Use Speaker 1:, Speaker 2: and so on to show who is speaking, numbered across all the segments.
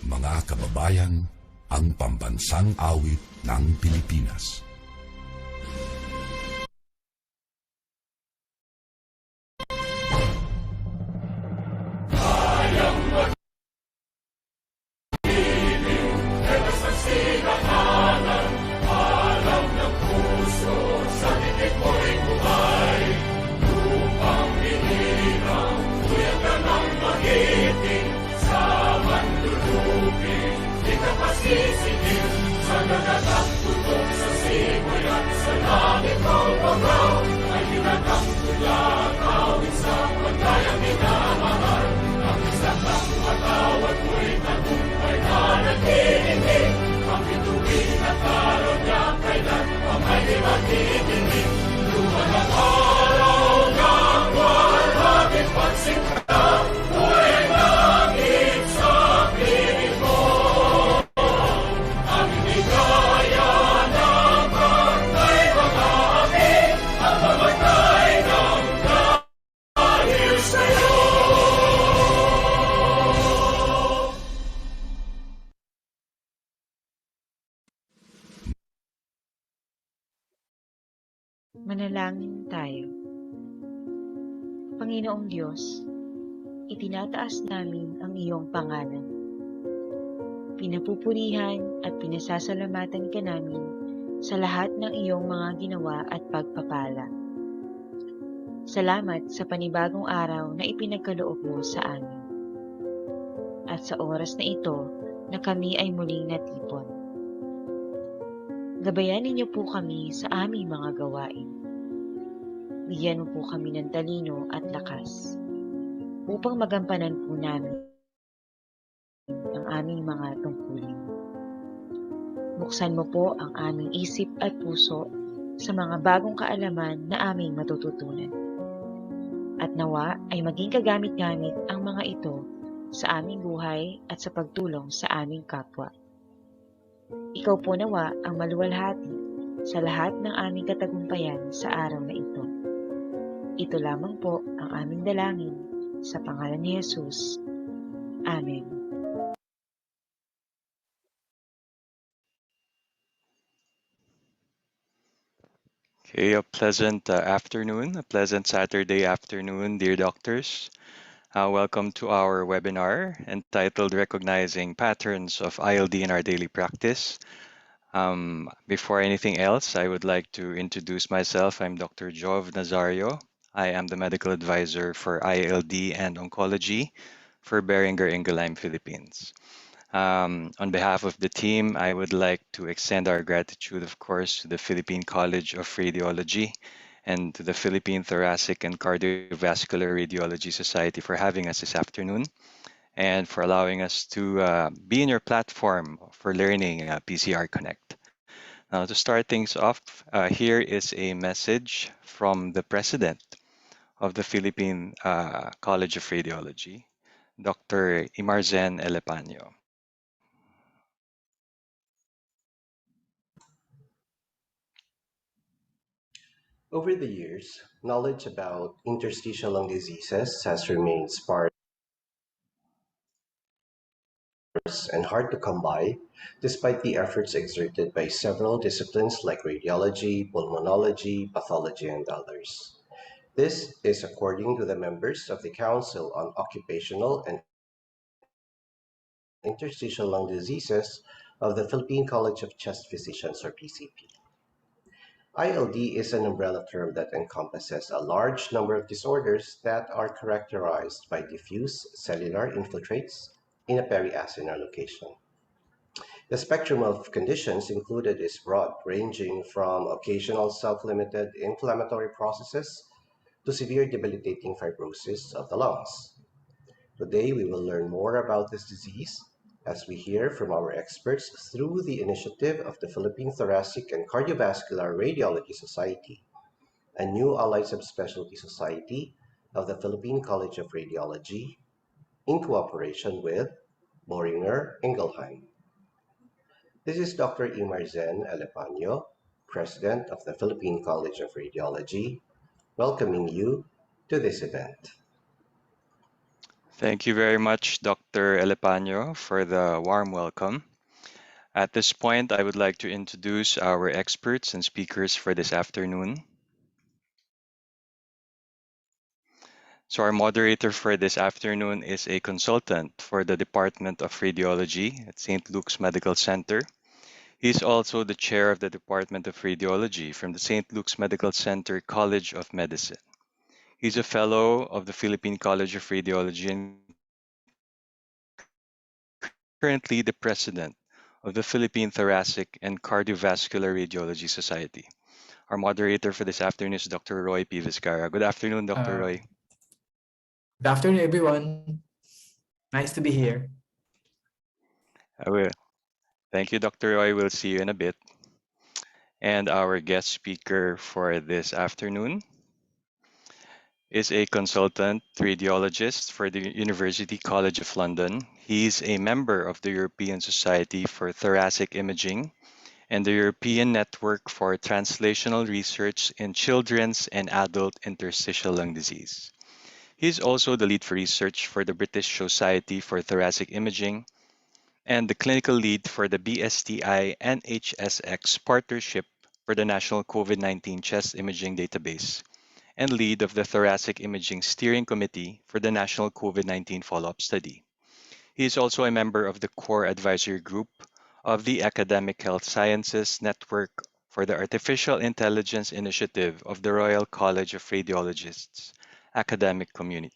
Speaker 1: Mga kababayan, ang pambansang awit ng Pilipinas.
Speaker 2: Manalangin tayo. Panginoong Diyos, itinataas namin ang iyong pangalan. Pinapupurihan at pinasasalamatan ka namin sa lahat ng iyong mga ginawa at pagpapala. Salamat sa panibagong araw na ipinagkaloob mo sa amin. At sa oras na ito na kami ay muling natipon. Gabayan ninyo po kami sa aming mga gawain. Bigyan mo po kami ng talino at lakas upang magampanan po namin ang aming mga tungkulin. Buksan mo po ang aming isip at puso sa mga bagong kaalaman na aming matututunan. At nawa ay maging kagamit-gamit ang mga ito sa aming buhay at sa pagtulong sa aming kapwa. Ikaw po nawa ang maluwalhati sa lahat ng aming katagumpayan sa araw na ito. Ito lamang po ang aming dalangin sa pangalan ni Jesus. Amen.
Speaker 3: Okay, a pleasant afternoon, a pleasant Saturday afternoon, dear doctors. Welcome to our webinar entitled Recognizing Patterns of ILD in Our Daily Practice. Before anything else, I would like to introduce myself. I'm Dr. Jov Nazario. I am the medical advisor for ILD and oncology for Boehringer Ingelheim, Philippines. On behalf of the team, I would like to extend our gratitude, of course, to the Philippine College of Radiology and to the Philippine Thoracic and Cardiovascular Radiology Society for having us this afternoon and for allowing us to be in your platform for learning PCR Connect. Now, to start things off, here is a message from the president of the Philippine College of Radiology, Dr. Imarzen Elepanyo.
Speaker 4: Over the years, knowledge about interstitial lung diseases has remained sparse and hard to come by, despite the efforts exerted by several disciplines like radiology, pulmonology, pathology, and others. This is according to the members of the Council on Occupational and Interstitial Lung Diseases of the Philippine College of Chest Physicians, or PCP. ILD is an umbrella term that encompasses a large number of disorders that are characterized by diffuse cellular infiltrates in a periacinar location. The spectrum of conditions included is broad, ranging from occasional self-limited inflammatory processes to severe debilitating fibrosis of the lungs. Today, we will learn more about this disease, as we hear from our experts through the initiative of the Philippine Thoracic and Cardiovascular Radiology Society, a new allied subspecialty society of the Philippine College of Radiology, in cooperation with Boehringer Ingelheim. This is Dr. Imarzen Alepanyo, President of the Philippine College of Radiology, welcoming you to this event.
Speaker 3: Thank you very much, Dr. Elepaño, for the warm welcome. At this point, I would like to introduce our experts and speakers for this afternoon. So our moderator for this afternoon is a consultant for the Department of Radiology at St. Luke's Medical Center. He's also the chair of the Department of Radiology from the St. Luke's Medical Center College of Medicine. He's a fellow of the Philippine College of Radiology and currently the president of the Philippine Thoracic and Cardiovascular Radiology Society. Our moderator for this afternoon is Dr. Roy P. Vizcarra. Good afternoon, Dr. Roy.
Speaker 5: Good afternoon, everyone. Nice to be here.
Speaker 3: I will. Thank you, Dr. Roy. We'll see you in a bit. And our guest speaker for this afternoon is a consultant radiologist for the University College of London. He's a member of the European Society for Thoracic Imaging and the European Network for Translational Research in Children's and Adult Interstitial Lung Disease. He's also the lead for research for the British Society for Thoracic Imaging and the clinical lead for the BSTI NHSX partnership for the National COVID-19 Chest Imaging Database and lead of the Thoracic Imaging Steering Committee for the National COVID-19 Follow-up Study. He is also a member of the Core Advisory Group of the Academic Health Sciences Network for the Artificial Intelligence Initiative of the Royal College of Radiologists Academic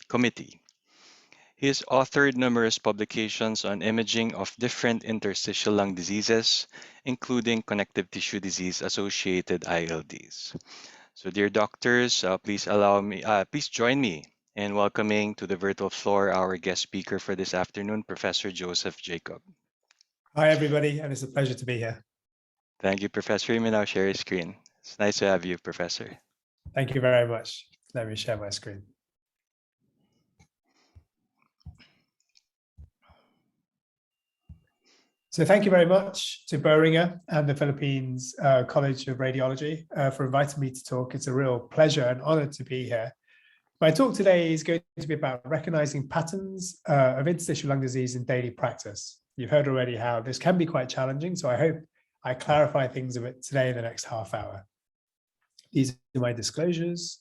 Speaker 3: Committee. He has authored numerous publications on imaging of different interstitial lung diseases, including connective tissue disease-associated ILDs. So, dear doctors, please join me in welcoming to the virtual floor our guest speaker for this afternoon, Professor Joseph Jacob.
Speaker 6: Hi, everybody, and it's a pleasure to be here.
Speaker 3: Thank you, Professor. You may now share your screen. It's nice to have you, Professor.
Speaker 6: Thank you very much. Let me share my screen. So thank you very much to Boehringer and the Philippines College of Radiology for inviting me to talk. It's a real pleasure and honor to be here. My talk today is going to be about recognizing patterns of interstitial lung disease in daily practice. You've heard already how this can be quite challenging, so I hope I clarify things a bit today in the next half hour. These are my disclosures.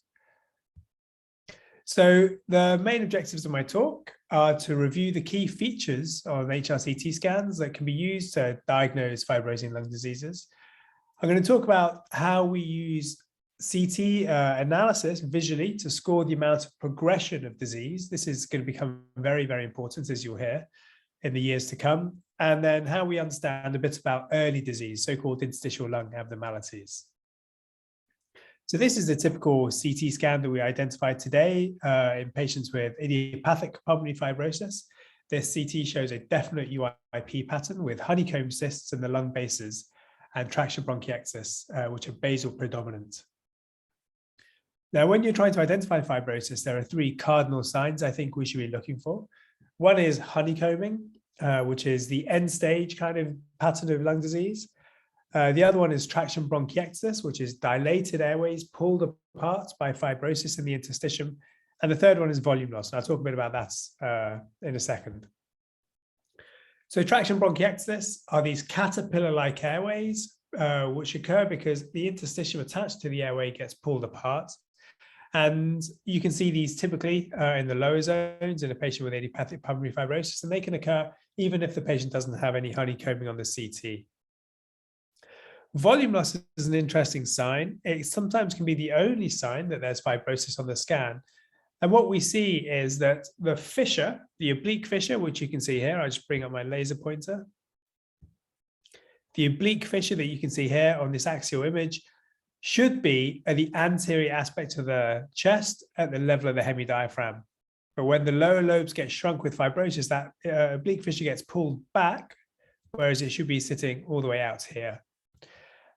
Speaker 6: So the main objectives of my talk are to review the key features of HRCT scans that can be used to diagnose fibrosing lung diseases. I'm going to talk about how we use CT analysis visually to score the amount of progression of disease. This is going to become very, very important, as you'll hear, in the years to come. And then how we understand a bit about early disease, so-called interstitial lung abnormalities. So this is a typical CT scan that we identified today in patients with idiopathic pulmonary fibrosis. This CT shows a definite UIP pattern with honeycomb cysts in the lung bases and traction bronchiectasis, which are basal predominant. Now, when you're trying to identify fibrosis, there are three cardinal signs I think we should be looking for. One is honeycombing, which is the end stage kind of pattern of lung disease. The other one is traction bronchiectasis, which is dilated airways pulled apart by fibrosis in the interstitium. And the third one is volume loss. And I'll talk a bit about that in a second. So traction bronchiectasis are these caterpillar-like airways, which occur because the interstitium attached to the airway gets pulled apart. And you can see these typically in the lower zones in a patient with idiopathic pulmonary fibrosis, and they can occur even if the patient doesn't have any honeycombing on the CT. Volume loss is an interesting sign. It sometimes can be the only sign that there's fibrosis on the scan. And what we see is that the fissure, the oblique fissure, which you can see here, I'll just bring up my laser pointer. The oblique fissure that you can see here on this axial image should be at the anterior aspect of the chest at the level of the hemidiaphragm. But when the lower lobes get shrunk with fibrosis, that oblique fissure gets pulled back, whereas it should be sitting all the way out here.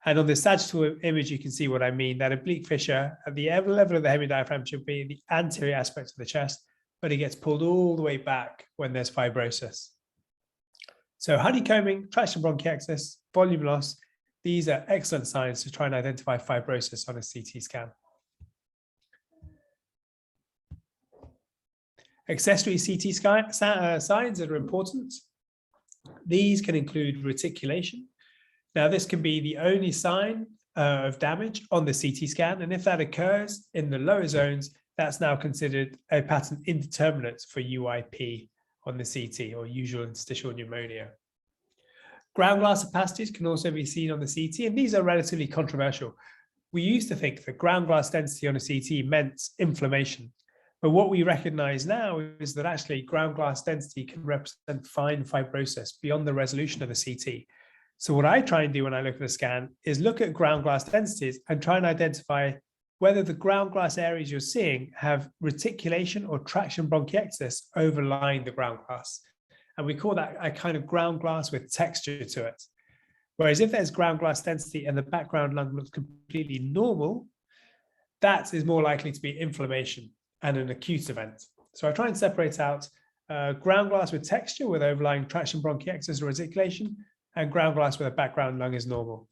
Speaker 6: And on the sagittal image, you can see what I mean. That oblique fissure at the level of the hemidiaphragm should be the anterior aspect of the chest, but it gets pulled all the way back when there's fibrosis. So honeycombing, traction bronchiectasis, volume loss, these are excellent signs to try and identify fibrosis on a CT scan. Accessory CT signs that are important. These can include reticulation. Now, this can be the only sign of damage on the CT scan, and if that occurs in the lower zones, that's now considered a pattern indeterminate for UIP on the CT, or usual interstitial pneumonia. Ground glass opacities can also be seen on the CT, and these are relatively controversial. We used to think that ground glass density on a CT meant inflammation, but what we recognize now is that actually ground glass density can represent fine fibrosis beyond the resolution of the CT. So what I try and do when I look at a scan is look at ground glass densities and try and identify whether the ground glass areas you're seeing have reticulation or traction bronchiectasis overlying the ground glass. And we call that a kind of ground glass with texture to it. Whereas if there's ground glass density and the background lung looks completely normal, that is more likely to be inflammation and an acute event. So I try and separate out ground glass with texture with overlying traction bronchiectasis or reticulation, and ground glass with a background lung is normal.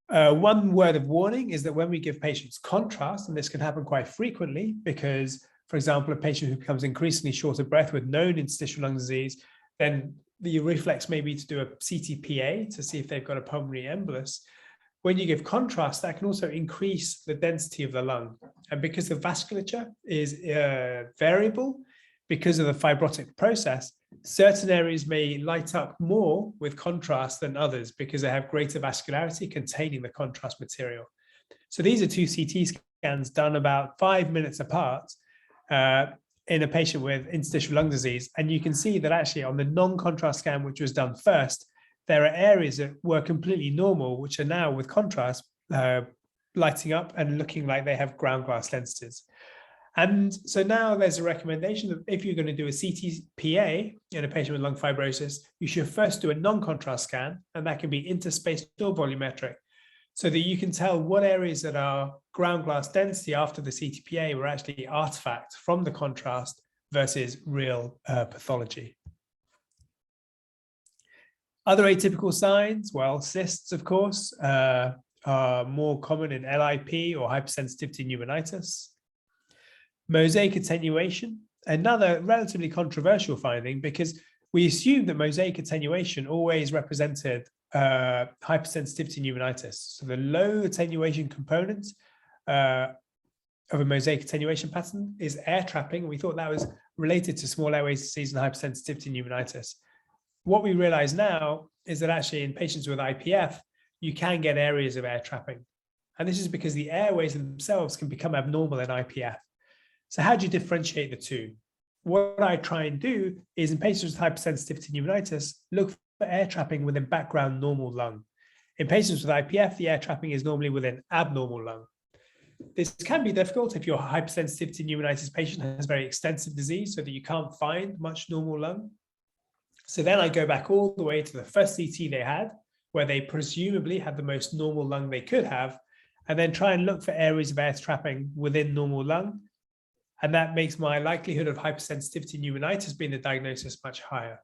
Speaker 6: One word of warning is that when we give patients contrast, and this can happen quite frequently because, for example, a patient who becomes increasingly short of breath with known interstitial lung disease, then the reflex may be to do a CTPA to see if they've got a pulmonary embolus. When you give contrast, that can also increase the density of the lung. And because the vasculature is variable, because of the fibrotic process, certain areas may light up more with contrast than others because they have greater vascularity containing the contrast material. So these are two CT scans done about 5 minutes apart in a patient with interstitial lung disease. And you can see that actually on the non-contrast scan, which was done first, there are areas that were completely normal, which are now with contrast lighting up and looking like they have ground glass densities. And so now there's a recommendation that if you're going to do a CTPA in a patient with lung fibrosis, you should first do a non-contrast scan, and that can be interspaced or volumetric, so that you can tell what areas that are ground glass density after the CTPA were actually artifact from the contrast versus real pathology. Other atypical signs, well, cysts, of course, are more common in LIP or hypersensitivity pneumonitis. Mosaic attenuation, another relatively controversial finding because we assumed that mosaic attenuation always represented hypersensitivity pneumonitis. So the low attenuation component of a mosaic attenuation pattern is air trapping. We thought that was related to small airways disease and hypersensitivity pneumonitis. What we realize now is that actually in patients with IPF, you can get areas of air trapping. And this is because the airways themselves can become abnormal in IPF. So how do you differentiate the two? What I try and do is in patients with hypersensitivity pneumonitis, look for air trapping within background normal lung. In patients with IPF, the air trapping is normally within abnormal lung. This can be difficult if your hypersensitivity pneumonitis patient has very extensive disease so that you can't find much normal lung. So then I go back all the way to the first CT they had, where they presumably had the most normal lung they could have, and then try and look for areas of air trapping within normal lung. And that makes my likelihood of hypersensitivity pneumonitis being the diagnosis much higher.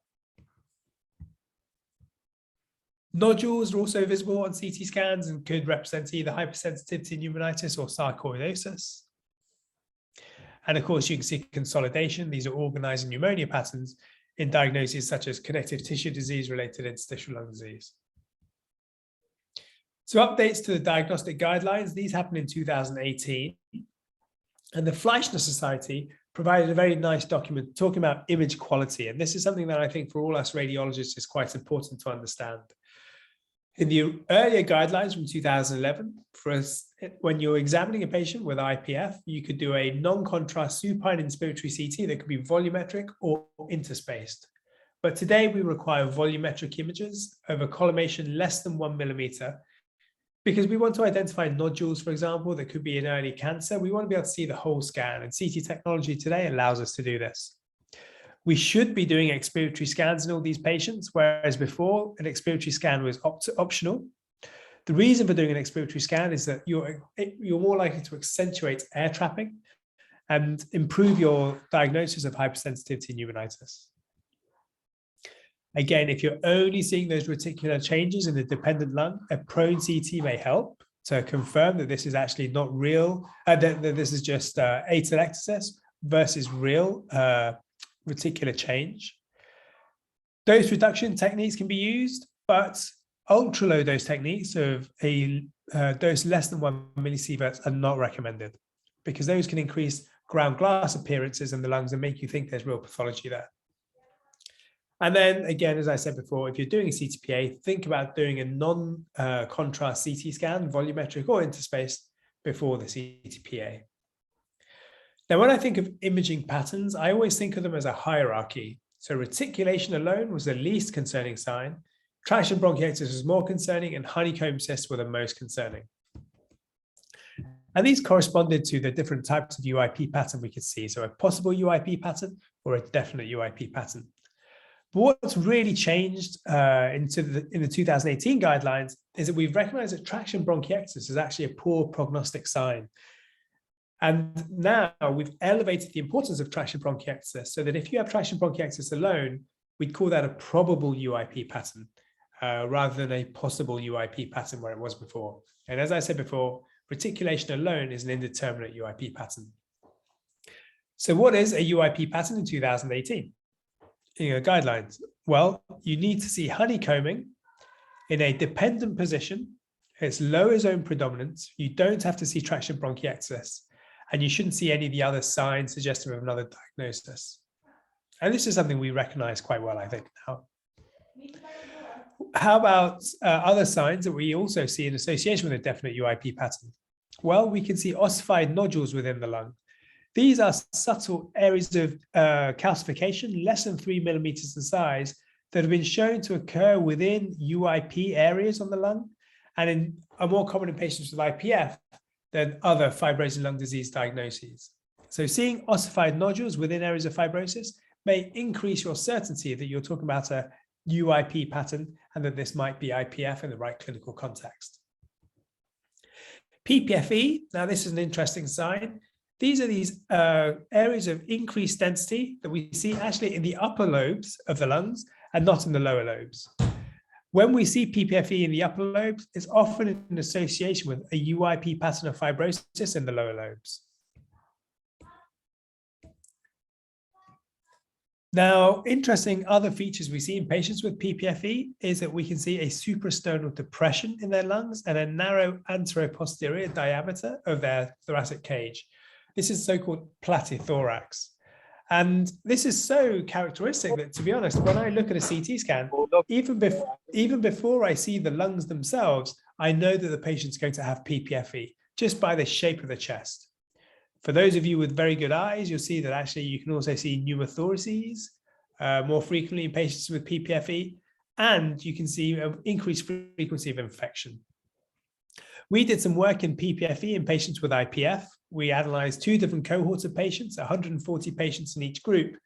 Speaker 6: Nodules are also visible on CT scans and could represent either hypersensitivity pneumonitis or sarcoidosis. And of course, you can see consolidation. These are organizing pneumonia patterns in diagnoses such as connective tissue disease related interstitial lung disease. So updates to the diagnostic guidelines, these happened in 2018. And the Fleischner Society provided a very nice document talking about image quality. And this is something that I think for all us radiologists is quite important to understand. In the earlier guidelines from 2011, for us, when you're examining a patient with IPF, you could do a non-contrast supine inspiratory CT that could be volumetric or interspaced. But today we require volumetric images over collimation less than 1 millimeter, because we want to identify nodules, for example, that could be in early cancer. We want to be able to see the whole scan, and CT technology today allows us to do this. We should be doing expiratory scans in all these patients, whereas before an expiratory scan was optional. The reason for doing an expiratory scan is that you're more likely to accentuate air trapping and improve your diagnosis of hypersensitivity pneumonitis. Again, if you're only seeing those reticular changes in the dependent lung, a prone CT may help to confirm that this is actually not real, that this is just atelectasis versus real reticular change. Dose reduction techniques can be used, but ultra low dose techniques of a dose less than 1 millisieverts are not recommended, because those can increase ground glass appearances in the lungs and make you think there's real pathology there. And then again, as I said before, if you're doing a CTPA, think about doing a non-contrast CT scan, volumetric or interspace, before the CTPA. Now, when I think of imaging patterns, I always think of them as a hierarchy. So reticulation alone was the least concerning sign, traction bronchiectasis was more concerning, and honeycomb cysts were the most concerning. And these corresponded to the different types of UIP pattern we could see. So a possible UIP pattern or a definite UIP pattern. But what's really changed in the 2018 guidelines is that we've recognized that traction bronchiectasis is actually a poor prognostic sign. And now we've elevated the importance of traction bronchiectasis so that if you have traction bronchiectasis alone, we'd call that a probable UIP pattern rather than a possible UIP pattern where it was before. And as I said before, reticulation alone is an indeterminate UIP pattern. So what is a UIP pattern in 2018? Guidelines. Well, you need to see honeycombing in a dependent position. It's lower zone predominance. You don't have to see traction bronchiectasis, and you shouldn't see any of the other signs suggestive of another diagnosis. And this is something we recognize quite well, I think, now. How about other signs that we also see in association with a definite UIP pattern? Well, we can see ossified nodules within the lung. These are subtle areas of calcification, less than 3 millimeters in size, that have been shown to occur within UIP areas on the lung and are more common in patients with IPF than other fibrosing lung disease diagnoses. So seeing ossified nodules within areas of fibrosis may increase your certainty that you're talking about a UIP pattern and that this might be IPF in the right clinical context. PPFE, now this is an interesting sign. These are these areas of increased density that we see actually in the upper lobes of the lungs and not in the lower lobes. When we see PPFE in the upper lobes, it's often in association with a UIP pattern of fibrosis in the lower lobes. Now, interesting other features we see in patients with PPFE is that we can see a suprasternal depression in their lungs and a narrow anteroposterior diameter of their thoracic cage. This is so-called platithorax. And this is so characteristic that, to be honest, when I look at a CT scan, even before I see the lungs themselves, I know that the patient's going to have PPFE just by the shape of the chest. For those of you with very good eyes, you'll see that actually you can also see pneumothoraces more frequently in patients with PPFE, and you can see an increased frequency of infection. We did some work in PPFE in patients with IPF. We analyzed 2 different cohorts of patients, 140 patients in each group.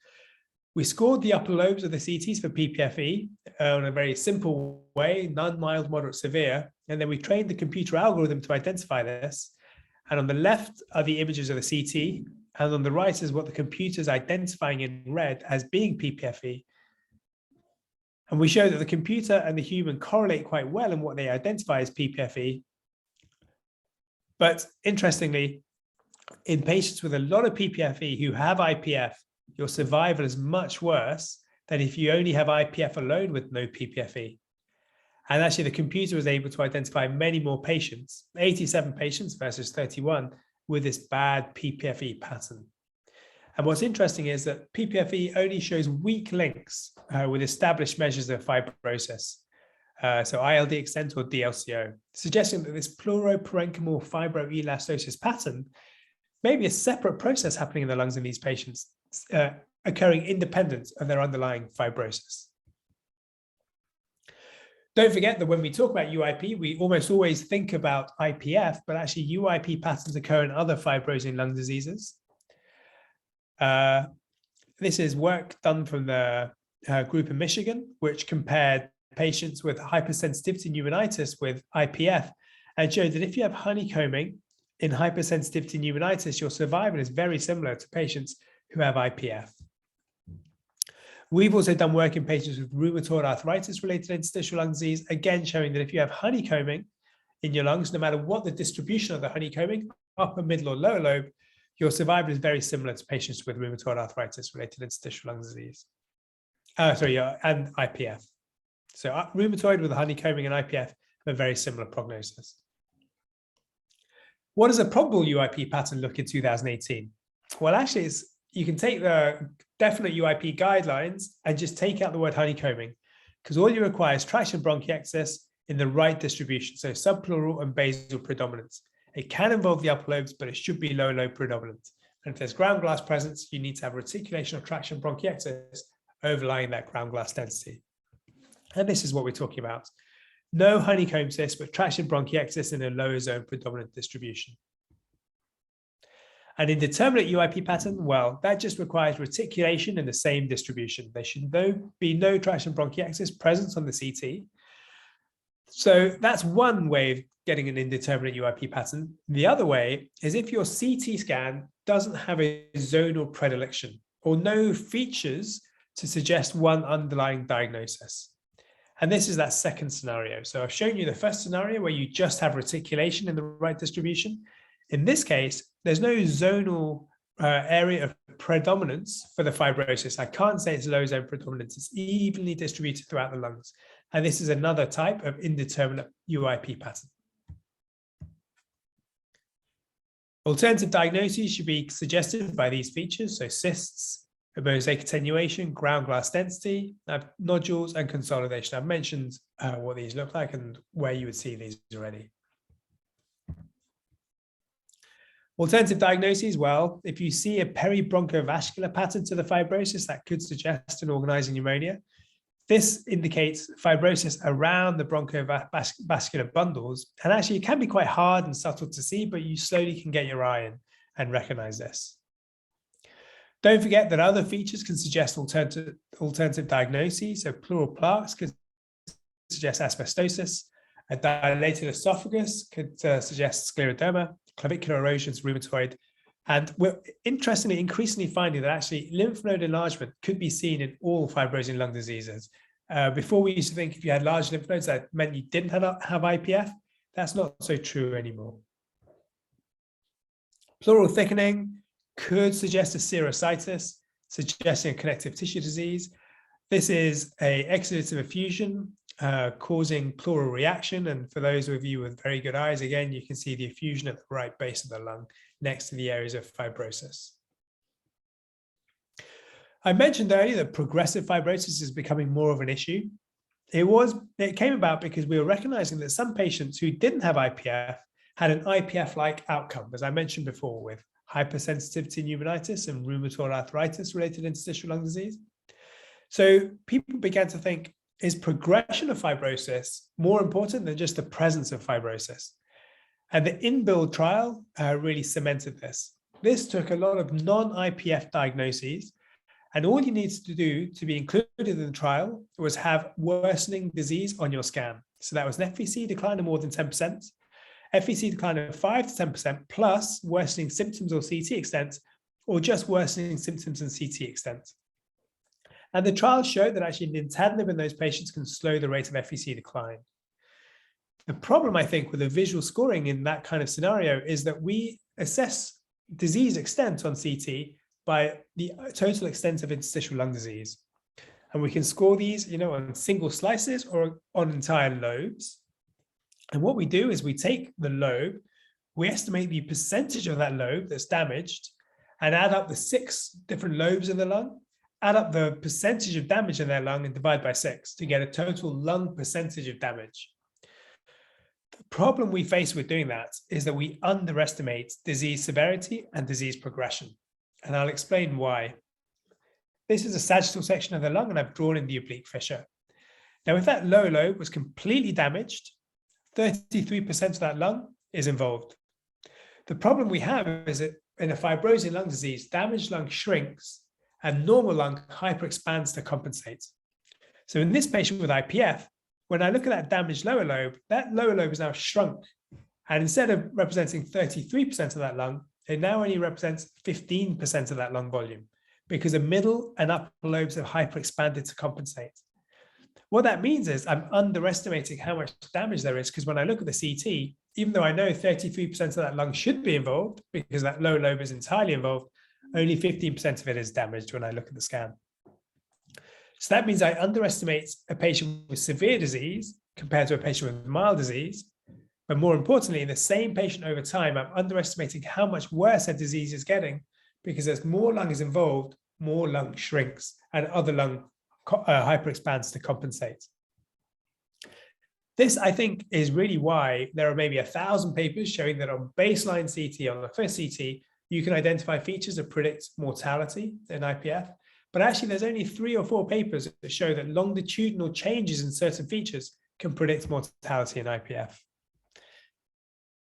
Speaker 6: We scored the upper lobes of the CTs for PPFE in a very simple way, none, mild, moderate, severe. And then we trained the computer algorithm to identify this. And on the left are the images of the CT. And on the right is what the computer is identifying in red as being PPFE. And we show that the computer and the human correlate quite well in what they identify as PPFE. But interestingly, in patients with a lot of PPFE who have IPF, your survival is much worse than if you only have IPF alone with no PPFE. And actually, the computer was able to identify many more patients, 87 patients versus 31, with this bad PPFE pattern. And what's interesting is that PPFE only shows weak links with established measures of fibrosis. So ILD extent or DLCO, suggesting that this pleuroparenchymal fibroelastosis pattern may be a separate process happening in the lungs in these patients, occurring independent of their underlying fibrosis. Don't forget that when we talk about UIP, we almost always think about IPF, but actually UIP patterns occur in other fibrosing lung diseases. This is work done from the group in Michigan, which compared patients with hypersensitivity pneumonitis with IPF and showed that if you have honeycombing in hypersensitivity pneumonitis, your survival is very similar to patients who have IPF. We've also done work in patients with rheumatoid arthritis-related interstitial lung disease, again showing that if you have honeycombing in your lungs, no matter what the distribution of the honeycombing, upper, middle, or lower lobe, your survival is very similar to patients with rheumatoid arthritis-related interstitial lung disease. And IPF. So rheumatoid with honeycombing and IPF have a very similar prognosis. What does a probable UIP pattern look in 2018? Well, actually, you can take the definite UIP guidelines and just take out the word honeycombing, because all you require is traction bronchiectasis in the right distribution, so subpleural and basal predominance. It can involve the upper lobes, but it should be lower lobe predominant. And if there's ground glass presence, you need to have reticulation or traction bronchiectasis overlying that ground glass density. And this is what we're talking about. No honeycomb cyst, but traction bronchiectasis in a lower zone predominant distribution. An indeterminate UIP pattern, well, that just requires reticulation in the same distribution. There should be no traction bronchiectasis presence on the CT. So that's one way of getting an indeterminate UIP pattern. The other way is if your CT scan doesn't have a zonal predilection or no features to suggest one underlying diagnosis. And this is that second scenario. So I've shown you the first scenario where you just have reticulation in the right distribution. In this case, there's no zonal area of predominance for the fibrosis. I can't say it's low zone predominance. It's evenly distributed throughout the lungs. And this is another type of indeterminate UIP pattern. Alternative diagnoses should be suggested by these features. So cysts, mosaic attenuation, ground glass density, nodules, and consolidation. I've mentioned what these look like and where you would see these already. Alternative diagnoses, well, if you see a peribronchovascular pattern to the fibrosis, that could suggest an organizing pneumonia. This indicates fibrosis around the bronchovascular bundles, and actually it can be quite hard and subtle to see, but you slowly can get your eye in and recognize this. Don't forget that other features can suggest alternative diagnoses. So pleural plaques could suggest asbestosis. A dilated esophagus could suggest scleroderma. Clavicular erosion is rheumatoid. And we're interestingly, increasingly finding that actually lymph node enlargement could be seen in all fibrosing lung diseases. Before we used to think if you had large lymph nodes, that meant you didn't have IPF. That's not so true anymore. Pleural thickening could suggest a serositis, suggesting a connective tissue disease. This is an exudative effusion causing pleural reaction. And for those of you with very good eyes, again, you can see the effusion at the right base of the lung next to the areas of fibrosis. I mentioned earlier that progressive fibrosis is becoming more of an issue. It came about because we were recognizing that some patients who didn't have IPF had an IPF-like outcome, as I mentioned before, with hypersensitivity pneumonitis and rheumatoid arthritis-related interstitial lung disease. So people began to think, is progression of fibrosis more important than just the presence of fibrosis? And the INBUILD trial really cemented this. This took a lot of non-IPF diagnoses, and all you needed to do to be included in the trial was have worsening disease on your scan. So that was an FVC decline of more than 10%, FVC decline of 5 to 10%, plus worsening symptoms or CT extent, or just worsening symptoms and CT extent. And the trial showed that actually nintedanib in those patients can slow the rate of FVC decline. The problem, I think, with the visual scoring in that kind of scenario is that we assess disease extent on CT by the total extent of interstitial lung disease. And we can score these, on single slices or on entire lobes. And what we do is we take the lobe, we estimate the percentage of that lobe that's damaged, and add up the 6 different lobes in the lung, add up the percentage of damage in their lung and divide by 6 to get a total lung percentage of damage. The problem we face with doing that is that we underestimate disease severity and disease progression. And I'll explain why. This is a sagittal section of the lung, and I've drawn in the oblique fissure. Now, if that lower lobe was completely damaged, 33% of that lung is involved. The problem we have is that in a fibrosing lung disease, damaged lung shrinks and normal lung hyperexpands to compensate. So in this patient with IPF, when I look at that damaged lower lobe is now shrunk. And instead of representing 33% of that lung, it now only represents 15% of that lung volume because the middle and upper lobes have hyperexpanded to compensate. What that means is I'm underestimating how much damage there is, because when I look at the CT, even though I know 33% of that lung should be involved because that lower lobe is entirely involved, only 15% of it is damaged when I look at the scan. So that means I underestimate a patient with severe disease compared to a patient with mild disease. But more importantly, in the same patient over time, I'm underestimating how much worse their disease is getting, because as more lung is involved, more lung shrinks and other lung hyperexpands to compensate. This, I think, is really why there are maybe 1,000 papers showing that on baseline CT, on the first CT, you can identify features that predict mortality in IPF. But actually, there's only 3 or 4 papers that show that longitudinal changes in certain features can predict mortality in IPF.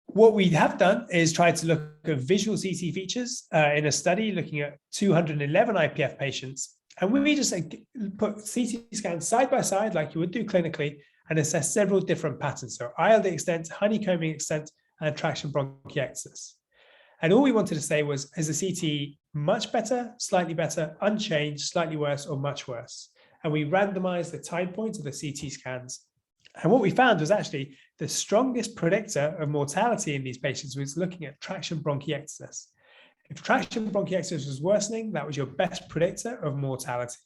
Speaker 6: What we have done is try to look at visual CT features in a study looking at 211 IPF patients. And we just put CT scans side by side like you would do clinically and assess several different patterns. So ILD extent, honeycombing extent, and traction bronchiectasis. And all we wanted to say was, is the CT much better, slightly better, unchanged, slightly worse, or much worse? And we randomized the time points of the CT scans. And what we found was actually the strongest predictor of mortality in these patients was looking at traction bronchiectasis. If traction bronchiectasis was worsening, that was your best predictor of mortality.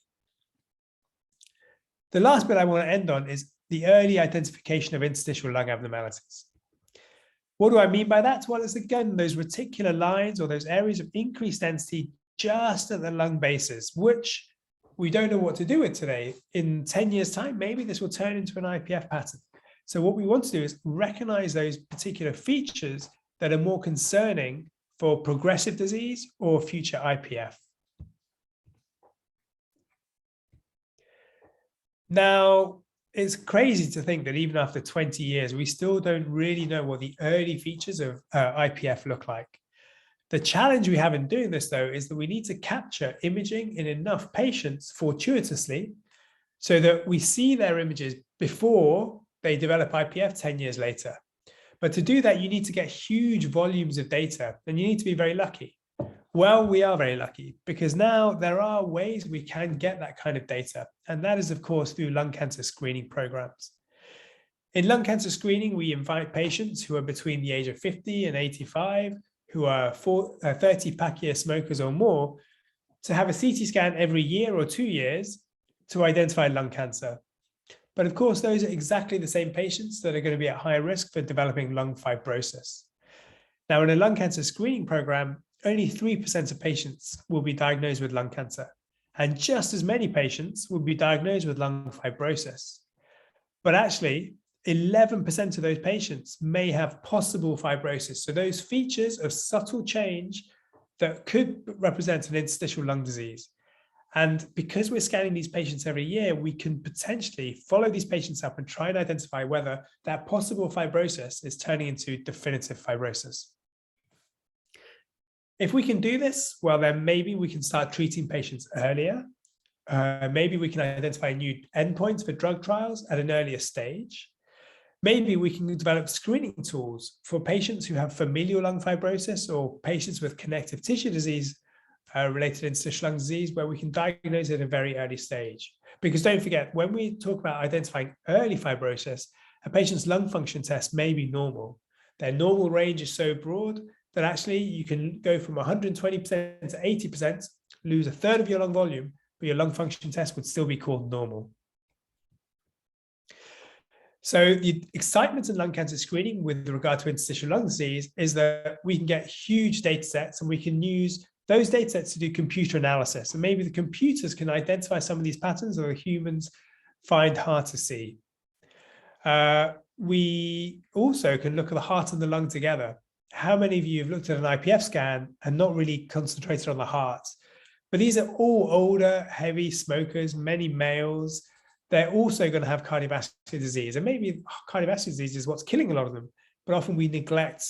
Speaker 6: The last bit I want to end on is the early identification of interstitial lung abnormalities. What do I mean by that? Well, it's again those reticular lines or those areas of increased density just at the lung bases, which we don't know what to do with today. In 10 years' time, maybe this will turn into an IPF pattern. So what we want to do is recognize those particular features that are more concerning for progressive disease or future IPF. Now, it's crazy to think that even after 20 years, we still don't really know what the early features of IPF look like. The challenge we have in doing this, though, is that we need to capture imaging in enough patients fortuitously so that we see their images before they develop IPF 10 years later. But to do that, you need to get huge volumes of data, and you need to be very lucky. Well, we are very lucky because now there are ways we can get that kind of data. And that is, of course, through lung cancer screening programs. In lung cancer screening, we invite patients who are between the age of 50 and 85, who are 30 pack-year smokers or more, to have a CT scan every year or 2 years to identify lung cancer. But of course, those are exactly the same patients that are going to be at high risk for developing lung fibrosis. Now, in a lung cancer screening program, only 3% of patients will be diagnosed with lung cancer, and just as many patients will be diagnosed with lung fibrosis. But actually, 11% of those patients may have possible fibrosis. So those features of subtle change that could represent an interstitial lung disease. And because we're scanning these patients every year, we can potentially follow these patients up and try and identify whether that possible fibrosis is turning into definitive fibrosis. If we can do this, well, then maybe we can start treating patients earlier. Maybe we can identify new endpoints for drug trials at an earlier stage. Maybe we can develop screening tools for patients who have familial lung fibrosis or patients with connective tissue disease related to interstitial lung disease, where we can diagnose it at a very early stage. Because don't forget, when we talk about identifying early fibrosis, a patient's lung function test may be normal. Their normal range is so broad that actually you can go from 120% to 80%, lose a third of your lung volume, but your lung function test would still be called normal. So the excitement in lung cancer screening with regard to interstitial lung disease is that we can get huge data sets and we can use those data sets to do computer analysis. And maybe the computers can identify some of these patterns that the humans find hard to see. We also can look at the heart and the lung together. How many of you have looked at an IPF scan and not really concentrated on the heart? But these are all older, heavy smokers, many males. they're also going to have cardiovascular disease. And maybe cardiovascular disease is what's killing a lot of them. But often we neglect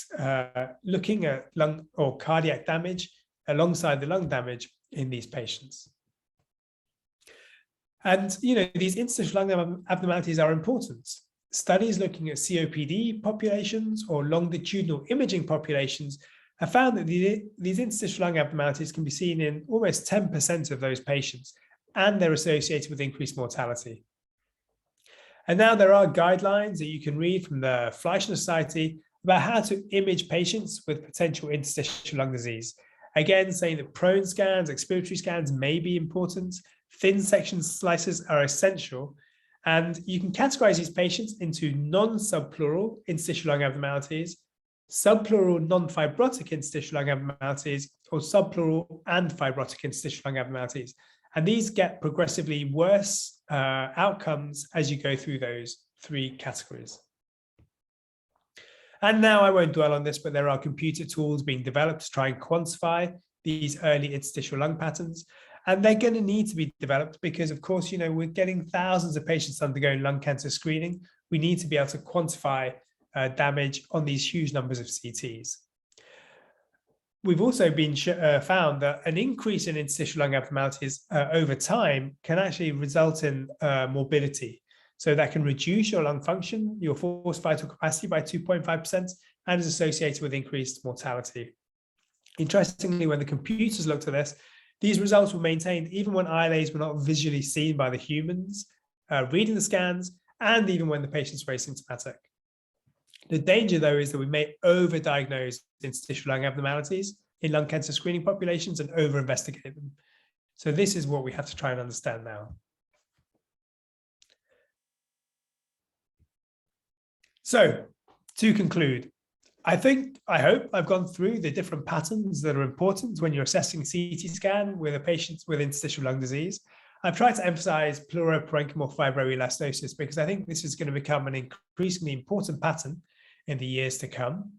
Speaker 6: looking at lung or cardiac damage alongside the lung damage in these patients. And, these interstitial lung abnormalities are important. Studies looking at COPD populations or longitudinal imaging populations have found that these interstitial lung abnormalities can be seen in almost 10% of those patients, and they're associated with increased mortality. And now there are guidelines that you can read from the Fleischner Society about how to image patients with potential interstitial lung disease. Again, saying that prone scans, expiratory scans may be important. Thin section slices are essential. And you can categorize these patients into non-subpleural interstitial lung abnormalities, subpleural non-fibrotic interstitial lung abnormalities, or subpleural and fibrotic interstitial lung abnormalities. And these get progressively worse outcomes as you go through those three categories. And now I won't dwell on this, but there are computer tools being developed to try and quantify these early interstitial lung patterns. And they're going to need to be developed because, of course, we're getting thousands of patients undergoing lung cancer screening. We need to be able to quantify damage on these huge numbers of CTs. We've also been found that an increase in interstitial lung abnormalities over time can actually result in morbidity. So that can reduce your lung function, your forced vital capacity by 2.5%, and is associated with increased mortality. Interestingly, when the computers looked at this, these results were maintained even when ILAs were not visually seen by the humans reading the scans, and even when the patients were asymptomatic. The danger, though, is that we may overdiagnose interstitial lung abnormalities in lung cancer screening populations and over-investigate them. So this is what we have to try and understand now. So to conclude, I hope I've gone through the different patterns that are important when you're assessing CT scan with a patient with interstitial lung disease. I've tried to emphasize pleuroparenchymal fibroelastosis because I think this is going to become an increasingly important pattern in the years to come.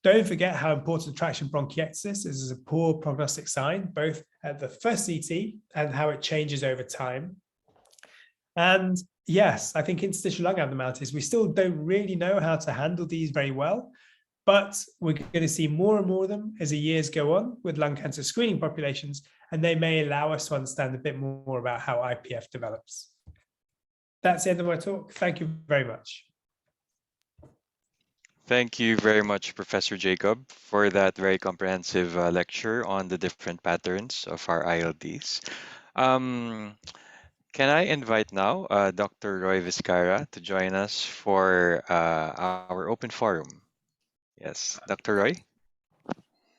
Speaker 6: Don't forget how important traction bronchiectasis is as a poor prognostic sign, both at the first CT and how it changes over time. And yes, I think interstitial lung abnormalities, we still don't really know how to handle these very well, but we're going to see more and more of them as the years go on with lung cancer screening populations, and they may allow us to understand a bit more about how IPF develops. That's the end of my talk. Thank you very much.
Speaker 3: Thank you very much, Professor Jacob, for that very comprehensive lecture on the different patterns of our ILDs. Can I invite now Dr. Roy Vizcarra to join us for our open forum? Yes, Dr. Roy.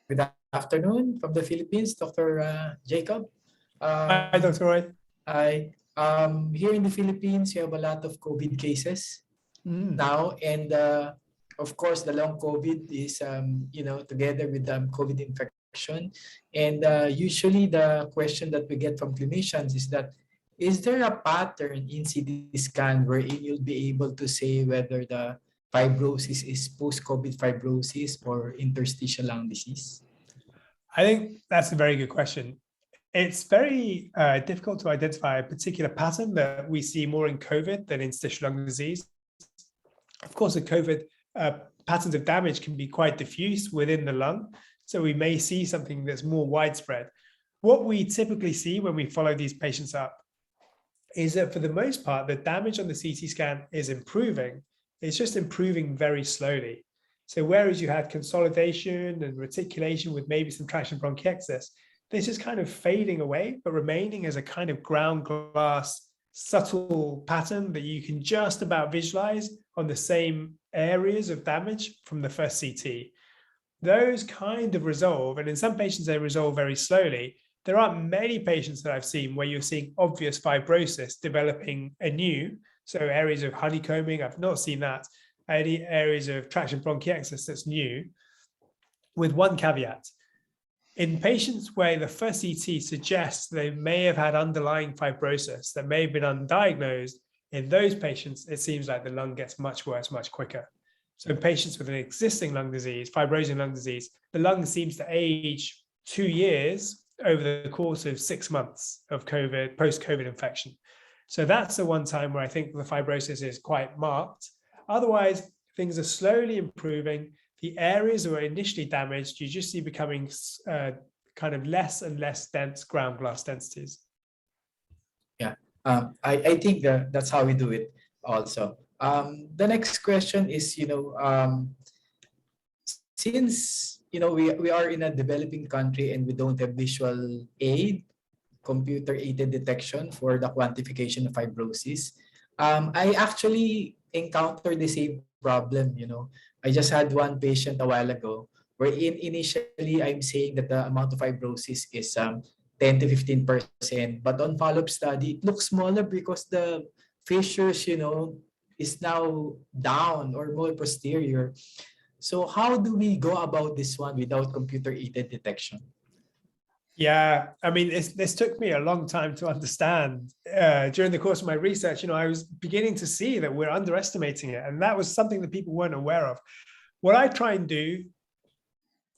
Speaker 5: Good afternoon from the Philippines, Dr. Jacob.
Speaker 6: Hi, Dr. Roy.
Speaker 5: Hi. Here in the Philippines, we have a lot of COVID cases now, and of course, the long COVID is, together with the COVID infection. And usually the question that we get from clinicians is that, is there a pattern in CT scan wherein you'll be able to say whether the fibrosis is post-COVID fibrosis or interstitial lung disease?
Speaker 6: I think that's a very good question. It's very difficult to identify a particular pattern that we see more in COVID than interstitial lung disease. Of course, the COVID patterns of damage can be quite diffuse within the lung, so we may see something that's more widespread. What we typically see when we follow these patients up is that for the most part, the damage on the CT scan is improving. It's just improving very slowly. So whereas you had consolidation and reticulation with maybe some traction bronchiectasis, this is kind of fading away, but remaining as a kind of ground glass subtle pattern that you can just about visualize on the same areas of damage from the first CT. Those kind of resolve, and in some patients they resolve very slowly. There aren't many patients that I've seen where you're seeing obvious fibrosis developing anew. So areas of honeycombing, I've not seen that. Any areas of traction bronchiectasis that's new, with one caveat. In patients where the first CT suggests they may have had underlying fibrosis that may have been undiagnosed, in those patients, it seems like the lung gets much worse, much quicker. So in patients with an existing lung disease, fibrosing lung disease, the lung seems to age 2 years over the course of 6 months of COVID, post-COVID infection. So that's the one time where I think the fibrosis is quite marked. Otherwise, things are slowly improving. The areas that were initially damaged, you just see becoming kind of less and less dense ground glass densities.
Speaker 5: Yeah, I think that's how we do it also. The next question is, since, we are in a developing country and we don't have visual aid, computer aided detection for the quantification of fibrosis, I actually encountered the same problem. I just had one patient a while ago wherein initially I'm saying that the amount of fibrosis is 10 to 15%, but on follow-up study, it looks smaller because the fissures, is now down or more posterior. So how do we go about this one without computer-aided detection?
Speaker 6: Yeah, I mean, this took me a long time to understand. During the course of my research, I was beginning to see that we're underestimating it. And that was something that people weren't aware of. What I try and do,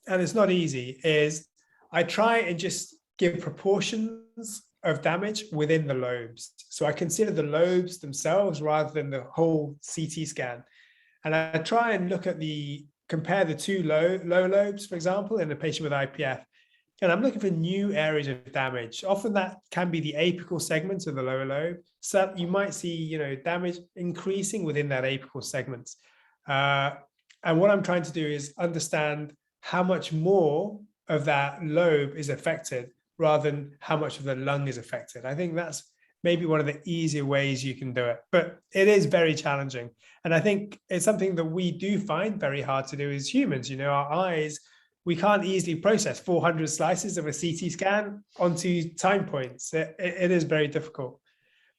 Speaker 6: and it's not easy, is I try and just give proportions of damage within the lobes. So I consider the lobes themselves rather than the whole CT scan. And I try and compare the two low lobes, for example, in a patient with IPF. And I'm looking for new areas of damage. Often that can be the apical segment of the lower lobe. So you might see, damage increasing within that apical segment. And what I'm trying to do is understand how much more of that lobe is affected rather than how much of the lung is affected. I think that's maybe one of the easier ways you can do it, but it is very challenging. And I think it's something that we do find very hard to do as humans. Our eyes, we can't easily process 400 slices of a CT scan onto time points. It is very difficult,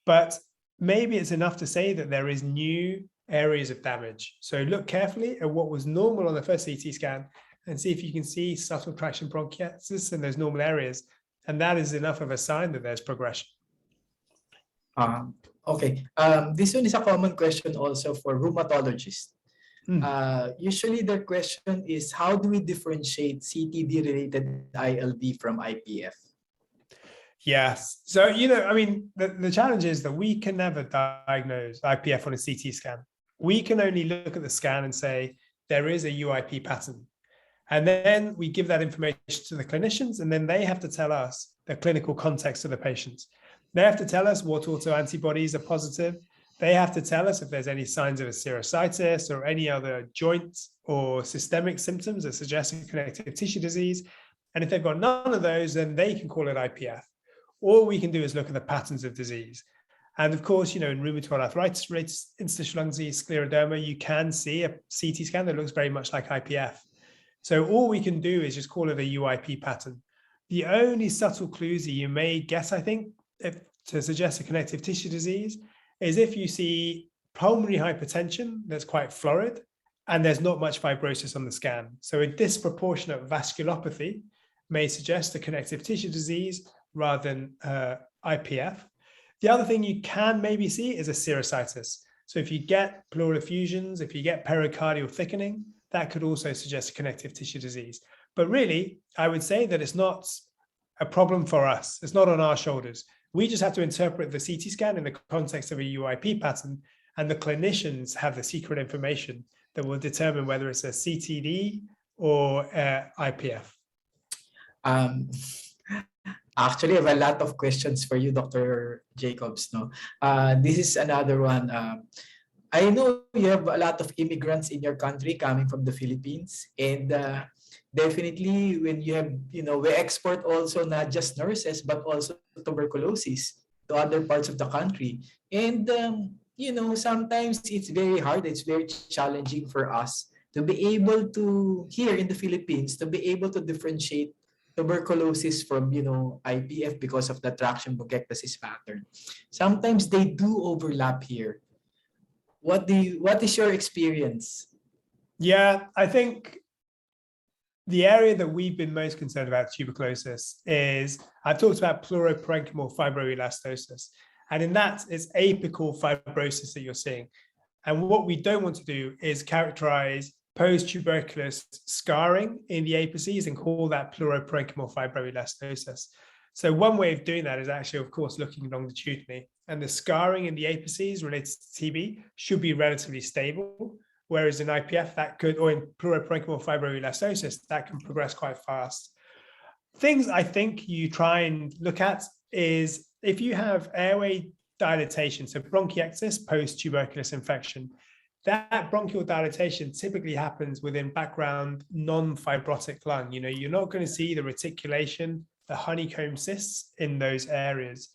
Speaker 6: but maybe it's enough to say that there is new areas of damage. So look carefully at what was normal on the first CT scan and see if you can see subtle traction bronchiectasis in those normal areas. And that is enough of a sign that there's progression.
Speaker 5: Okay. This one is a common question also for rheumatologists. Usually their question is, how do we differentiate CTD-related ILD from IPF?
Speaker 6: Yes. So, the challenge is that we can never diagnose IPF on a CT scan. We can only look at the scan and say, there is a UIP pattern. And then we give that information to the clinicians, and then they have to tell us the clinical context of the patients. They have to tell us what autoantibodies are positive. They have to tell us if there's any signs of a serositis or any other joint or systemic symptoms that suggest a connective tissue disease. And if they've got none of those, then they can call it IPF. All we can do is look at the patterns of disease. And of course, in rheumatoid arthritis, interstitial lung disease, scleroderma, you can see a CT scan that looks very much like IPF. So all we can do is just call it a UIP pattern. The only subtle clues that you may get, I think, to suggest a connective tissue disease is if you see pulmonary hypertension that's quite florid and there's not much fibrosis on the scan. So a disproportionate vasculopathy may suggest a connective tissue disease rather than IPF. The other thing you can maybe see is a serositis. So if you get pleural effusions, if you get pericardial thickening, that could also suggest a connective tissue disease. But really, I would say that it's not a problem for us. It's not on our shoulders. We just have to interpret the CT scan in the context of a UIP pattern, and the clinicians have the secret information that will determine whether it's a CTD or IPF.
Speaker 5: Actually, I have a lot of questions for you, Dr. Jacobs. This is another one. I know you have a lot of immigrants in your country coming from the Philippines, and definitely when you have, we export also not just nurses, but also tuberculosis to other parts of the country. And, sometimes it's very hard, it's very challenging for us to be able to, here in the Philippines, to be able to differentiate tuberculosis from, IPF because of the traction bronchiectasis pattern. Sometimes they do overlap here. What is your experience?
Speaker 6: Yeah, I think the area that we've been most concerned about tuberculosis is, I've talked about pleuroparenchymal fibroelastosis. And in that, it's apical fibrosis that you're seeing. And what we don't want to do is characterize post-tuberculous scarring in the apices and call that pleuroparenchymal fibroelastosis. So one way of doing that is actually, of course, looking longitudinally. and the scarring in the apices related to TB should be relatively stable. Whereas in IPF, that could, or in pluriporenchymal fibroelastosis, that can progress quite fast. Things I think you try and look at is if you have airway dilatation, so bronchiectasis post-tuberculous infection, that bronchial dilatation typically happens within background non-fibrotic lung. You're not going to see the reticulation, the honeycomb cysts in those areas.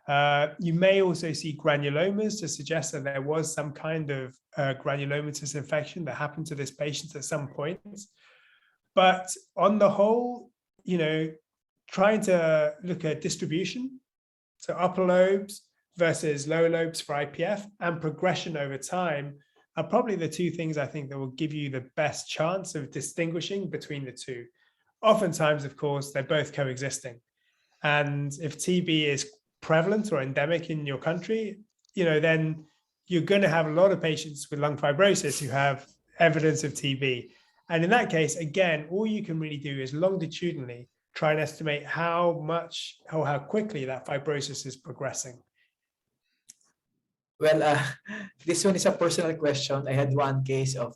Speaker 6: You may also see granulomas to suggest that there was some kind of granulomatous infection that happened to this patient at some point. But on the whole, trying to look at distribution, so upper lobes versus lower lobes for IPF and progression over time are probably the two things I think that will give you the best chance of distinguishing between the two. Oftentimes, of course, they're both coexisting. And if TB is prevalent or endemic in your country, then you're going to have a lot of patients with lung fibrosis who have evidence of TB. And in that case, again, all you can really do is longitudinally try and estimate how much or how quickly that fibrosis is progressing.
Speaker 5: Well, this one is a personal question. I had one case of,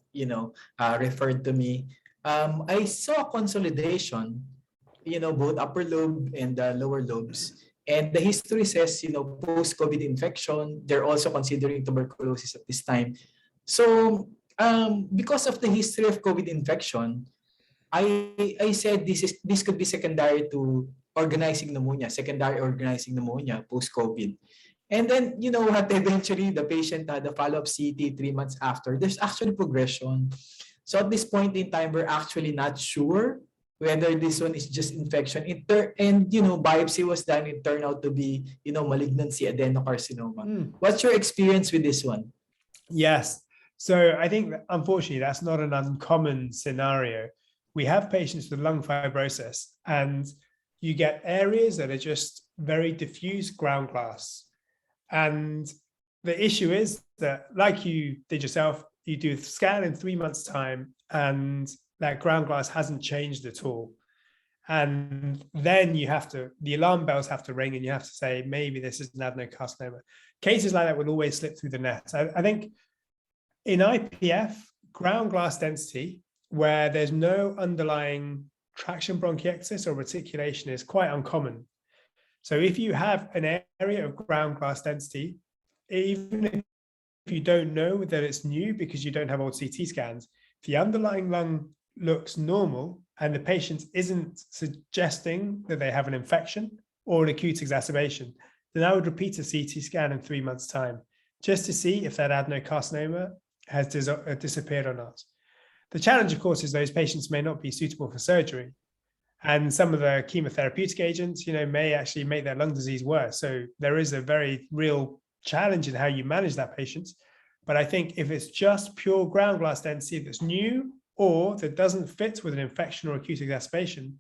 Speaker 5: referred to me. I saw consolidation, both upper lobe and lower lobes. And the history says, post-COVID infection, they're also considering tuberculosis at this time. So because of the history of COVID infection, I said this could be secondary to secondary organizing pneumonia post-COVID. And then, what, eventually the patient had a follow-up CT 3 months after. There's actually progression. So at this point in time, we're actually not sure whether this one is just infection. And biopsy was done, it turned out to be, malignancy adenocarcinoma. What's your experience with this one?
Speaker 6: Yes. So I think, unfortunately, that's not an uncommon scenario. We have patients with lung fibrosis, and you get areas that are just very diffuse ground glass. And the issue is that, like you did yourself, you do a scan in 3 months' time, and that ground glass hasn't changed at all. And then the alarm bells have to ring, and you have to say, maybe this is an adenocarcinoma. Cases like that will always slip through the net. I think in IPF, ground glass density, where there's no underlying traction bronchiectasis or reticulation, is quite uncommon. So if you have an area of ground glass density, even if you don't know that it's new because you don't have old CT scans, the underlying lung looks normal and the patient isn't suggesting that they have an infection or an acute exacerbation, then I would repeat a CT scan in 3 months' time just to see if that adenocarcinoma has disappeared or not. The challenge, of course, is those patients may not be suitable for surgery. And some of the chemotherapeutic agents, may actually make their lung disease worse. So there is a very real challenge in how you manage that patient. But I think if it's just pure ground glass density that's new or that doesn't fit with an infection or acute exacerbation,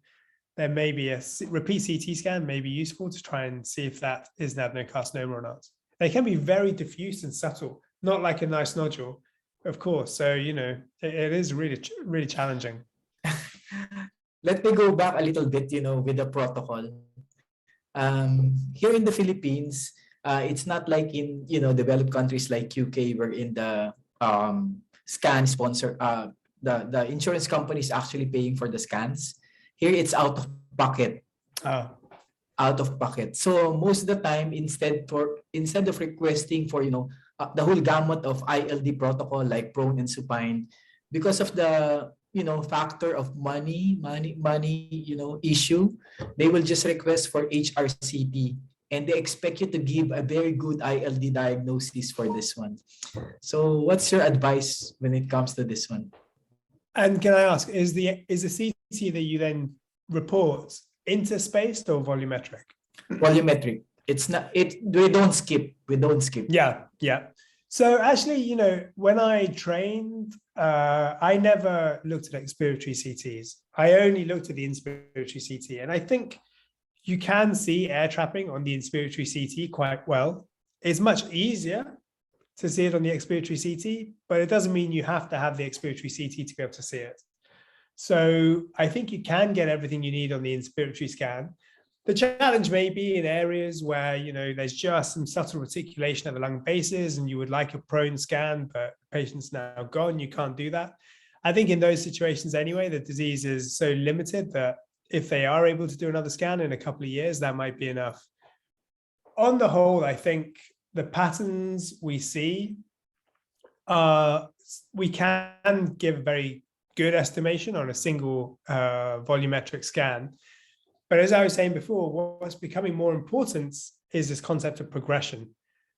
Speaker 6: then maybe a repeat CT scan may be useful to try and see if that is an adenocarcinoma or not. They can be very diffuse and subtle, not like a nice nodule, of course. So, it is really, really challenging.
Speaker 5: Let me go back a little bit, with the protocol. Here in the Philippines, it's not like in, developed countries like UK, where in the scan sponsor, the insurance company is actually paying for the scans. Here, it's out of pocket. Out of pocket. So most of the time, instead of requesting for, the whole gamut of ILD protocol like prone and supine, because of the factor of money issue, they will just request for HRCT, and they expect you to give a very good ILD diagnosis for this one. So what's your advice when it comes to this one?
Speaker 6: And can I ask, is the CT that you then report interspaced or volumetric?
Speaker 5: Volumetric. It's not. We don't skip.
Speaker 6: Yeah. So actually, when I trained, I never looked at expiratory CTs. I only looked at the inspiratory CT. And I think you can see air trapping on the inspiratory CT quite well. It's much easier to see it on the expiratory CT, but it doesn't mean you have to have the expiratory CT to be able to see it. So I think you can get everything you need on the inspiratory scan. The challenge may be in areas where, there's just some subtle reticulation at the lung bases and you would like a prone scan, but the patient's now gone, you can't do that. I think in those situations anyway, the disease is so limited that if they are able to do another scan in a couple of years, that might be enough. On the whole, I think the patterns we see we can give a very good estimation on a single volumetric scan. But as I was saying before, what's becoming more important is this concept of progression.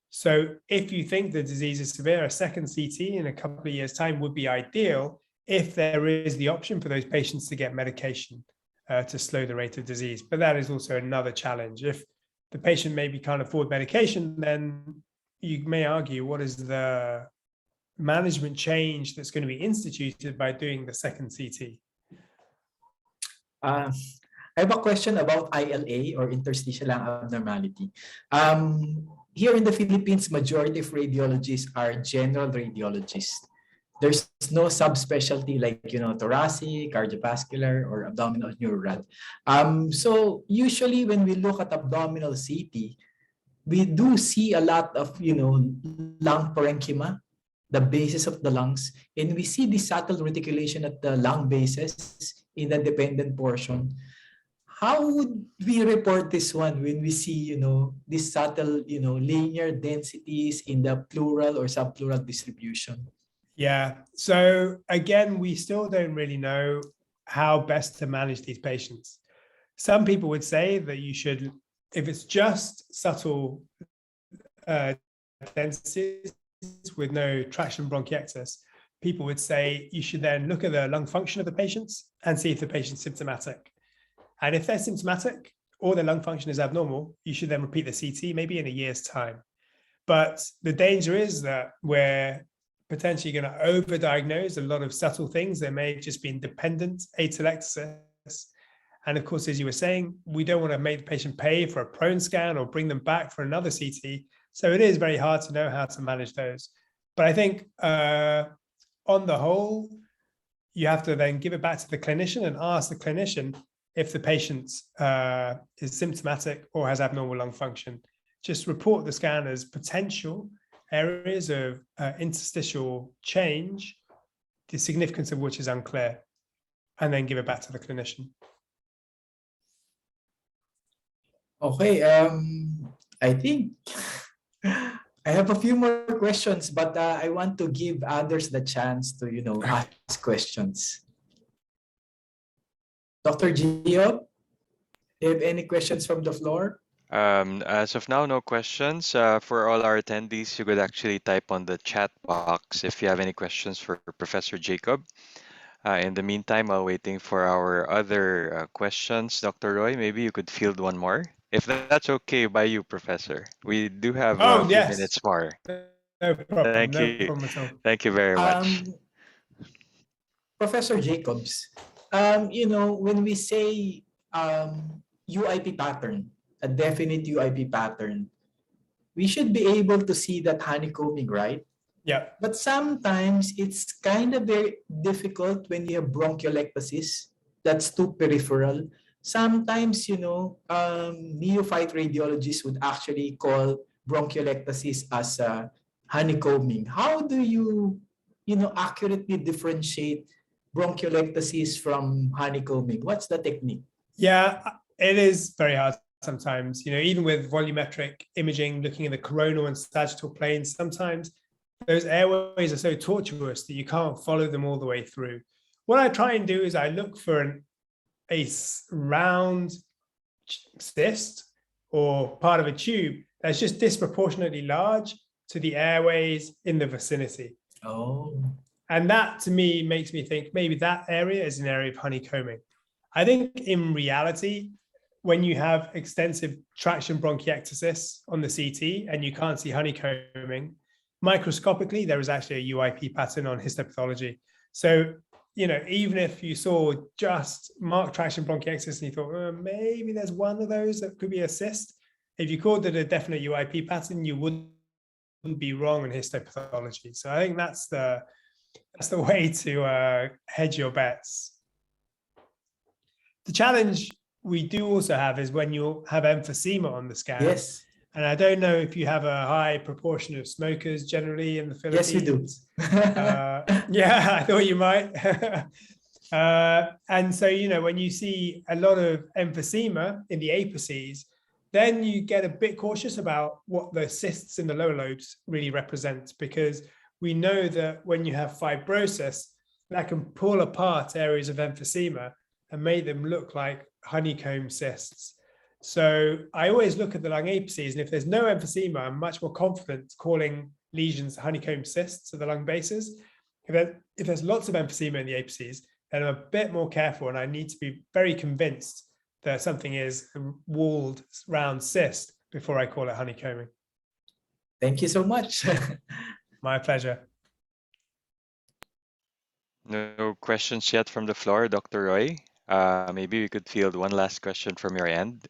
Speaker 6: So if you think the disease is severe, a second CT in a couple of years' time would be ideal if there is the option for those patients to get medication to slow the rate of disease. But that is also another challenge. If the patient maybe can't afford medication, then you may argue, what is the management change that's going to be instituted by doing the second CT?
Speaker 5: I have a question about ILA, or interstitial lung abnormality. Here in the Philippines, majority of radiologists are general radiologists. There's no subspecialty like, thoracic, cardiovascular, or abdominal neurorad. So usually when we look at abdominal CT, we do see a lot of, lung parenchyma, the bases of the lungs, and we see the subtle reticulation at the lung bases in the dependent portion. How would we report this one when we see, these subtle, linear densities in the pleural or subpleural distribution?
Speaker 6: Yeah. So again, we still don't really know how best to manage these patients. Some people would say that you should, if it's just subtle densities with no traction bronchiectasis, people would say you should then look at the lung function of the patients and see if the patient's symptomatic. And if they're symptomatic or their lung function is abnormal, you should then repeat the CT maybe in a year's time. But the danger is that we're potentially going to overdiagnose a lot of subtle things that may have just been dependent atelectasis. And of course, as you were saying, we don't want to make the patient pay for a prone scan or bring them back for another CT. So it is very hard to know how to manage those. But I think on the whole, you have to then give it back to the clinician and ask the clinician if the patient is symptomatic or has abnormal lung function. Just report the scan as potential areas of interstitial change, the significance of which is unclear, and then give it back to the clinician.
Speaker 5: Okay, I think I have a few more questions, but I want to give others the chance to, ask questions. Dr. Gio, do you have any questions from the floor?
Speaker 3: As of now, no questions. For all our attendees, you could actually type on the chat box if you have any questions for Professor Jacob. In the meantime, while waiting for our other questions, Dr. Roy, maybe you could field one more, if that's okay by you, Professor. We do have a few minutes more.
Speaker 6: No problem.
Speaker 3: Thank
Speaker 6: no
Speaker 3: you.
Speaker 6: problem at all.
Speaker 3: Thank you very much.
Speaker 5: Professor Jacobs, when we say UIP pattern, a definite UIP pattern, we should be able to see that honeycombing, right?
Speaker 6: Yeah.
Speaker 5: But sometimes it's kind of very difficult when you have bronchiectasis that's too peripheral. Sometimes, neophyte radiologists would actually call bronchiectasis as honeycombing. How do you, accurately differentiate bronchiectasis from honeycombing? What's the technique?
Speaker 6: Yeah, it is very hard sometimes. Even with volumetric imaging, looking at the coronal and sagittal planes, sometimes those airways are so tortuous that you can't follow them all the way through. What I try and do is I look for a round cyst or part of a tube that's just disproportionately large to the airways in the vicinity.
Speaker 5: Oh.
Speaker 6: And that to me makes me think maybe that area is an area of honeycombing. I think in reality, when you have extensive traction bronchiectasis on the CT and you can't see honeycombing, microscopically, there is actually a UIP pattern on histopathology. So, even if you saw just marked traction bronchiectasis and you thought, maybe there's one of those that could be a cyst, if you called it a definite UIP pattern, you wouldn't be wrong in histopathology. So I think that's the way to hedge your bets. The challenge we do also have is when you'll have emphysema on the scan.
Speaker 5: Yes.
Speaker 6: And I don't know if you have a high proportion of smokers generally in the
Speaker 5: Yes, we do.
Speaker 6: Philippines. Yeah, I thought you might. And so, you know, when you see a lot of emphysema in the apices, then you get a bit cautious about what the cysts in the lower lobes really represent, because we know that when you have fibrosis, that can pull apart areas of emphysema and make them look like honeycomb cysts. So I always look at the lung apices, and if there's no emphysema, I'm much more confident calling lesions honeycomb cysts at the lung bases. If there's lots of emphysema in the apices, then I'm a bit more careful, and I need to be very convinced that something is a walled round cyst before I call it honeycombing.
Speaker 5: Thank you so much.
Speaker 6: My pleasure.
Speaker 3: No questions yet from the floor, Dr. Roy. Maybe we could field one last question from your end.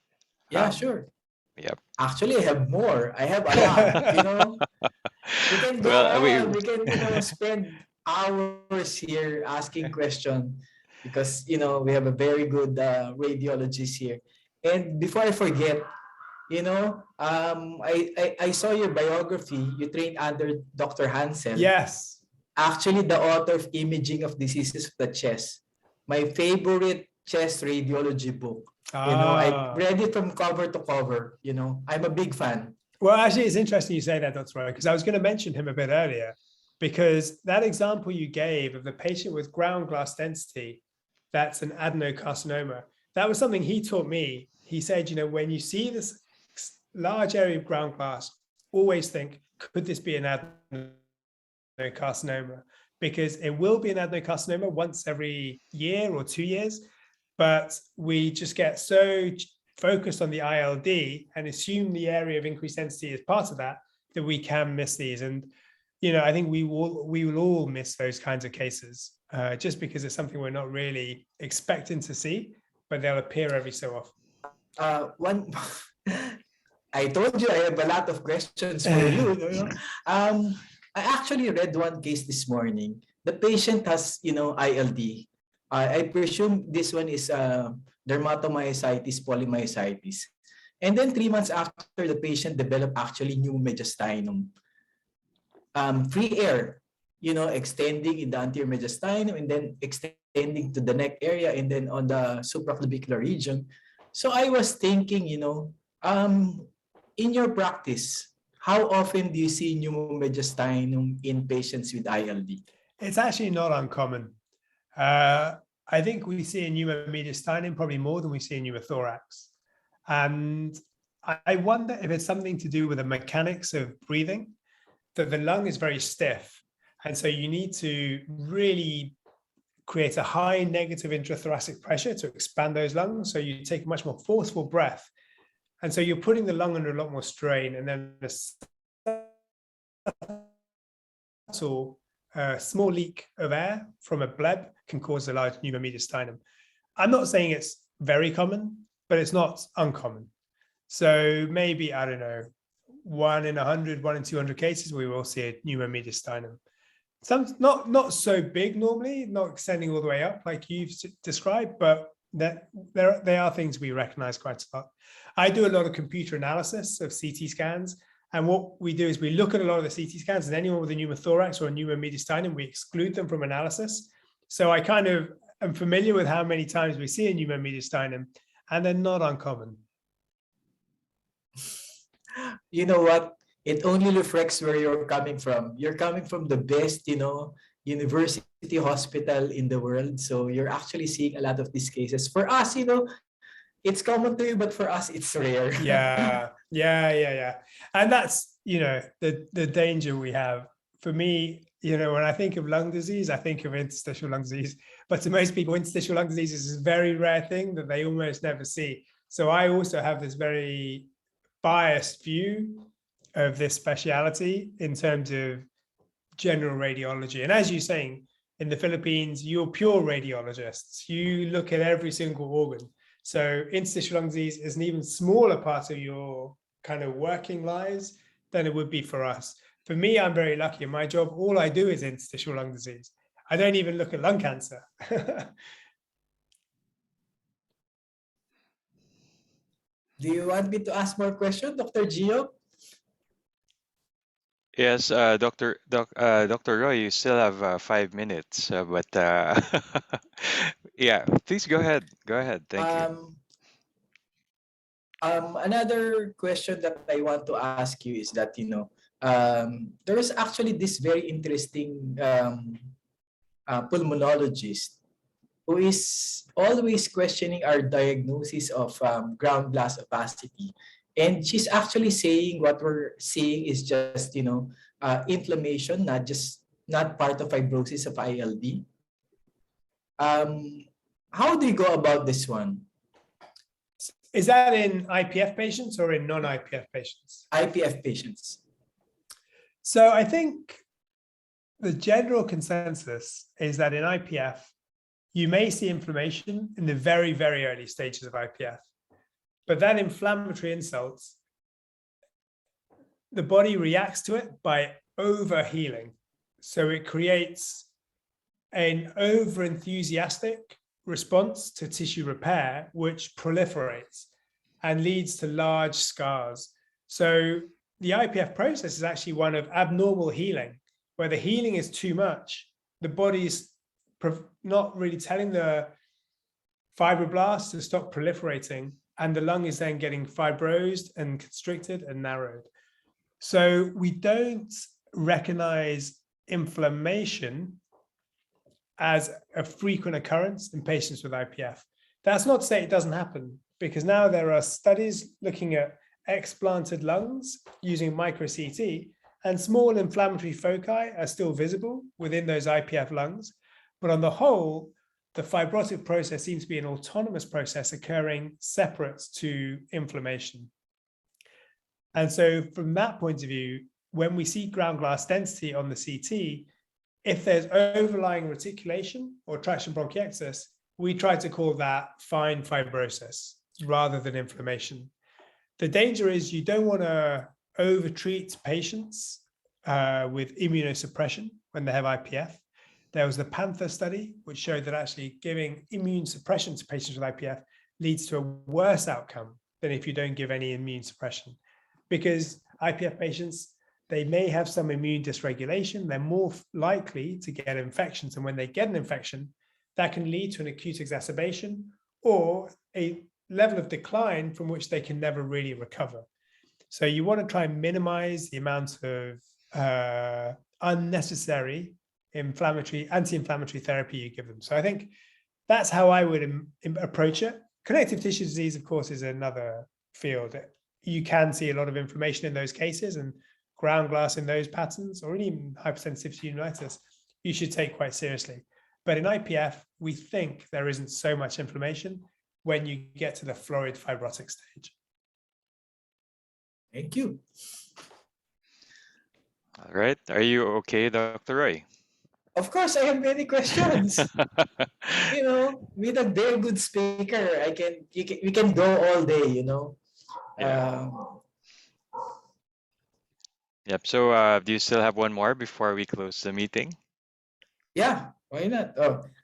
Speaker 5: Yeah, sure.
Speaker 3: Yep.
Speaker 5: Actually, I have more. I have a lot, you know. We can go on. We can, you know, spend hours here asking questions because, you know, we have a very good radiologist here. And before I forget, you know, I saw your biography. You trained under Dr. Hansel.
Speaker 6: Yes.
Speaker 5: Actually, the author of Imaging of Diseases of the Chest. My favorite chest radiology book. You know, I read it from cover to cover. You know, I'm a big fan.
Speaker 6: Well, actually, it's interesting you say that, Dr. Roy, because I was going to mention him a bit earlier, because that example you gave of the patient with ground glass density, that's an adenocarcinoma, that was something he taught me. He said, you know, when you see this large area of ground glass, always think, could this be an adenocarcinoma? Because it will be an adenocarcinoma once every year or 2 years, but we just get so focused on the ILD and assume the area of increased density is part of that, that we can miss these. And, you know, I think we will all miss those kinds of cases just because it's something we're not really expecting to see, but they'll appear every so often.
Speaker 5: I told you I have a lot of questions for you. I actually read one case this morning. The patient has, you know, ILD. I presume this one is dermatomyositis, polymyositis. And then 3 months after, the patient developed actually new mediastinum. Free air, you know, extending in the anterior mediastinum and then extending to the neck area and then on the supraclavicular region. So I was thinking, you know, in your practice, how often do you see pneumomediastinum in patients with ILD?
Speaker 6: It's actually not uncommon. I think we see a pneumomediastinum probably more than we see a pneumothorax. And I wonder if it's something to do with the mechanics of breathing, that the lung is very stiff. And so you need to really create a high negative intrathoracic pressure to expand those lungs. So you take a much more forceful breath. And so you're putting the lung under a lot more strain, and then a small leak of air from a bleb can cause a large pneumomediastinum. I'm not saying it's very common, but it's not uncommon. So maybe, I don't know, 1 in 100, 1 in 200 cases, we will see a pneumomediastinum. Some not so big normally, not extending all the way up like you've described, but there are things we recognize quite a lot. I do a lot of computer analysis of CT scans. And what we do is we look at a lot of the CT scans, and anyone with a pneumothorax or a pneumomediastinum, we exclude them from analysis. So I kind of am familiar with how many times we see a pneumomediastinum, and they're not uncommon.
Speaker 5: You know what? It only reflects where you're coming from. You're coming from the best, you know, university hospital in the world. So you're actually seeing a lot of these cases. For us, you know, it's common to you, but for us, it's rare.
Speaker 6: Yeah. And that's, you know, the danger we have. For me, you know, when I think of lung disease, I think of interstitial lung disease. But to most people, interstitial lung disease is a very rare thing that they almost never see. So I also have this very biased view of this speciality in terms of general radiology. And as you're saying, in the Philippines, you're pure radiologists. You look at every single organ. So interstitial lung disease is an even smaller part of your kind of working lives than it would be for us. For me, I'm very lucky. In my job, all I do is interstitial lung disease. I don't even look at lung cancer.
Speaker 5: Do you want me to ask more questions, Dr. Gio?
Speaker 3: Yes, Dr. Roy, you still have 5 minutes, but yeah, please go ahead. Go ahead. Thank you.
Speaker 5: Um, Another question that I want to ask you is that, there is actually this very interesting pulmonologist who is always questioning our diagnosis of ground glass opacity. And she's actually saying what we're seeing is just, inflammation, not part of fibrosis of ILD. Um, how do you go about this one?
Speaker 6: Is that in IPF patients or in non-IPF patients?
Speaker 5: IPF patients.
Speaker 6: So I think the general consensus is that in IPF, you may see inflammation in the very, very early stages of IPF. But that inflammatory insult, the body reacts to it by overhealing. So it creates an over-enthusiastic response to tissue repair, which proliferates and leads to large scars. So the IPF process is actually one of abnormal healing, where the healing is too much. The body's not really telling the fibroblasts to stop proliferating, and the lung is then getting fibrosed and constricted and narrowed. So we don't recognize inflammation as a frequent occurrence in patients with IPF. That's not to say it doesn't happen, because now there are studies looking at explanted lungs using micro CT, and small inflammatory foci are still visible within those IPF lungs. But on the whole, the fibrotic process seems to be an autonomous process occurring separate to inflammation. And so from that point of view, when we see ground glass density on the CT, if there's overlying reticulation or traction bronchiectasis, we try to call that fine fibrosis rather than inflammation. The danger is you don't want to overtreat patients with immunosuppression when they have IPF. There was the Panther study, which showed that actually giving immune suppression to patients with IPF leads to a worse outcome than if you don't give any immune suppression. Because IPF patients, they may have some immune dysregulation. They're more likely to get infections. And when they get an infection, that can lead to an acute exacerbation or a level of decline from which they can never really recover. So you want to try and minimize the amount of unnecessary anti-inflammatory therapy you give them. So I think that's how I would approach it. Connective tissue disease, of course, is another field. You can see a lot of inflammation in those cases, and ground glass in those patterns, or even hypersensitivity pneumonitis, you should take quite seriously. But in IPF, we think there isn't so much inflammation when you get to the florid fibrotic stage.
Speaker 5: Thank you.
Speaker 3: All right. Are you okay, Dr. Roy?
Speaker 5: Of course, I have many questions. With a very good speaker, we can go all day.
Speaker 3: Yeah. Yep. So do you still have one more before we close the meeting?
Speaker 5: Yeah, why not?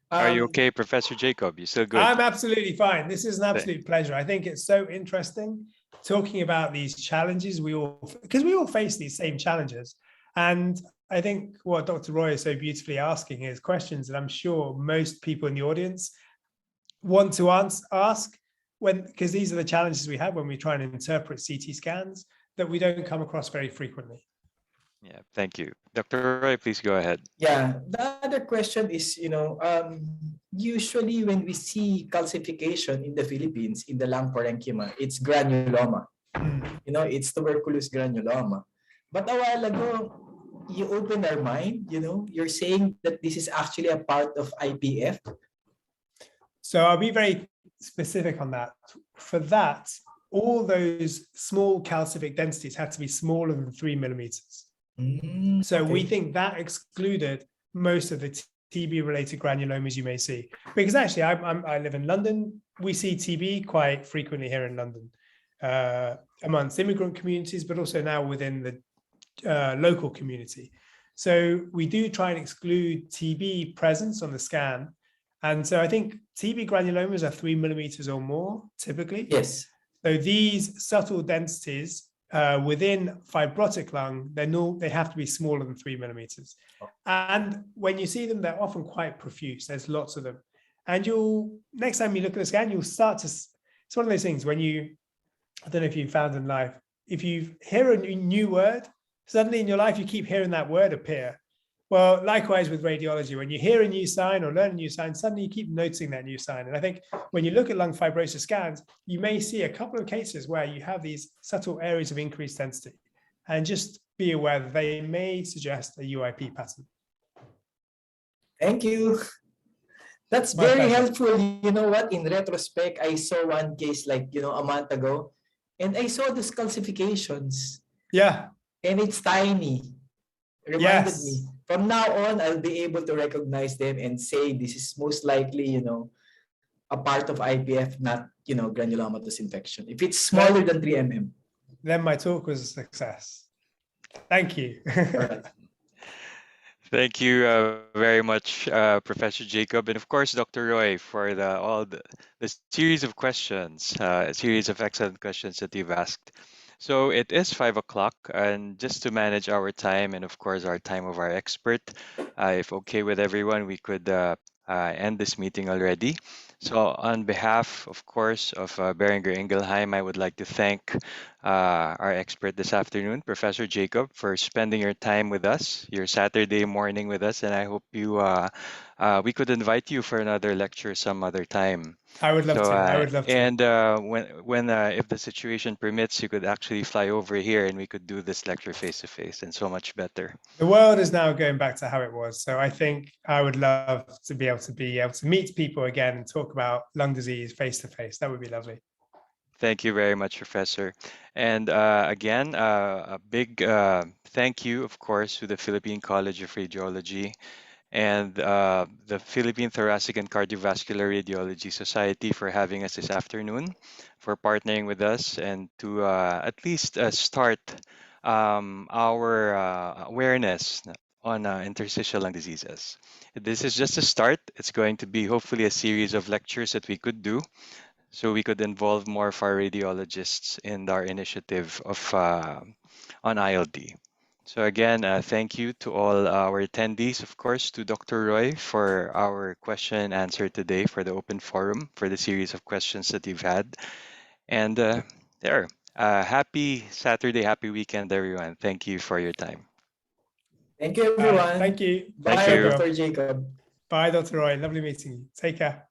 Speaker 3: Are you okay, Professor Jacob? You still good?
Speaker 6: I'm absolutely fine. This is an absolute pleasure. I think it's so interesting talking about these challenges because we all face these same challenges. And I think what Dr. Roy is so beautifully asking is questions that I'm sure most people in the audience want to ask because these are the challenges we have when we try and interpret CT scans that we don't come across very frequently.
Speaker 3: Yeah, thank you. Dr. Roy, please go ahead.
Speaker 5: Yeah, the other question is, usually when we see calcification in the Philippines, in the lung parenchyma, it's granuloma. It's tuberculous granuloma. But a while ago, you opened our mind, you're saying that this is actually a part of IPF.
Speaker 6: So I'll be very specific on that. For that, all those small calcific densities had to be smaller than 3 millimeters. So we think that excluded most of the TB-related granulomas you may see. Because actually, I live in London. We see TB quite frequently here in London amongst immigrant communities, but also now within the local community. So we do try and exclude TB presence on the scan. And so I think TB granulomas are 3 millimeters or more, typically.
Speaker 5: Yes.
Speaker 6: So these subtle densities within fibrotic lung, they have to be smaller than 3 millimeters. And when you see them, they're often quite profuse. There's lots of them. And next time you look at a scan, you'll start to, it's one of those things when I don't know if you found in life, if you hear a new word, suddenly in your life, you keep hearing that word appear. Well, likewise with radiology, when you hear a new sign or learn a new sign, suddenly you keep noticing that new sign. And I think when you look at lung fibrosis scans, you may see a couple of cases where you have these subtle areas of increased density. And just be aware that they may suggest a UIP pattern.
Speaker 5: Thank you. That's
Speaker 6: My
Speaker 5: very
Speaker 6: pleasure.
Speaker 5: helpful. You know what? In retrospect, I saw one case like, a month ago, and I saw these calcifications.
Speaker 6: Yeah.
Speaker 5: And it's tiny. Reminded
Speaker 6: Yes.
Speaker 5: me. From now on, I'll be able to recognize them and say this is most likely, a part of IPF, not, granulomatous infection. If it's smaller than 3 mm.
Speaker 6: Then my talk was a success. Thank you.
Speaker 5: All right.
Speaker 3: Thank you very much, Professor Jacob, and of course, Dr. Roy, for all the series of questions, a series of excellent questions that you've asked. So it is 5 o'clock, and just to manage our time and of course our time of our expert, if okay with everyone, we could end this meeting already. So on behalf, of course, of Beringer Ingelheim, I would like to thank our expert this afternoon, Professor Jacob, for spending your time with us, your Saturday morning with us, and I hope we could invite you for another lecture some other time.
Speaker 6: I would love to. I would love to.
Speaker 3: And when if the situation permits, you could actually fly over here and we could do this lecture face to face, and so much better.
Speaker 6: The world is now going back to how it was. So I think I would love to be able to meet people again and talk about lung disease face to face. That would be lovely.
Speaker 3: Thank you very much, Professor. And again, a big thank you, of course, to the Philippine College of Radiology and the Philippine Thoracic and Cardiovascular Radiology Society for having us this afternoon, for partnering with us, and to at least start our awareness on interstitial lung diseases. This is just a start. It's going to be hopefully a series of lectures that we could do, so we could involve more of our radiologists in our initiative of on ILD. So again, thank you to all our attendees, of course, to Dr. Roy for our question and answer today, for the open forum, for the series of questions that you've had. And happy Saturday, happy weekend, everyone. Thank you for your time.
Speaker 5: Thank you, everyone.
Speaker 6: Thank you.
Speaker 5: Bye,
Speaker 3: Thank you.
Speaker 5: Dr. Jacob.
Speaker 6: Bye, Dr. Roy. Lovely meeting you. Take care.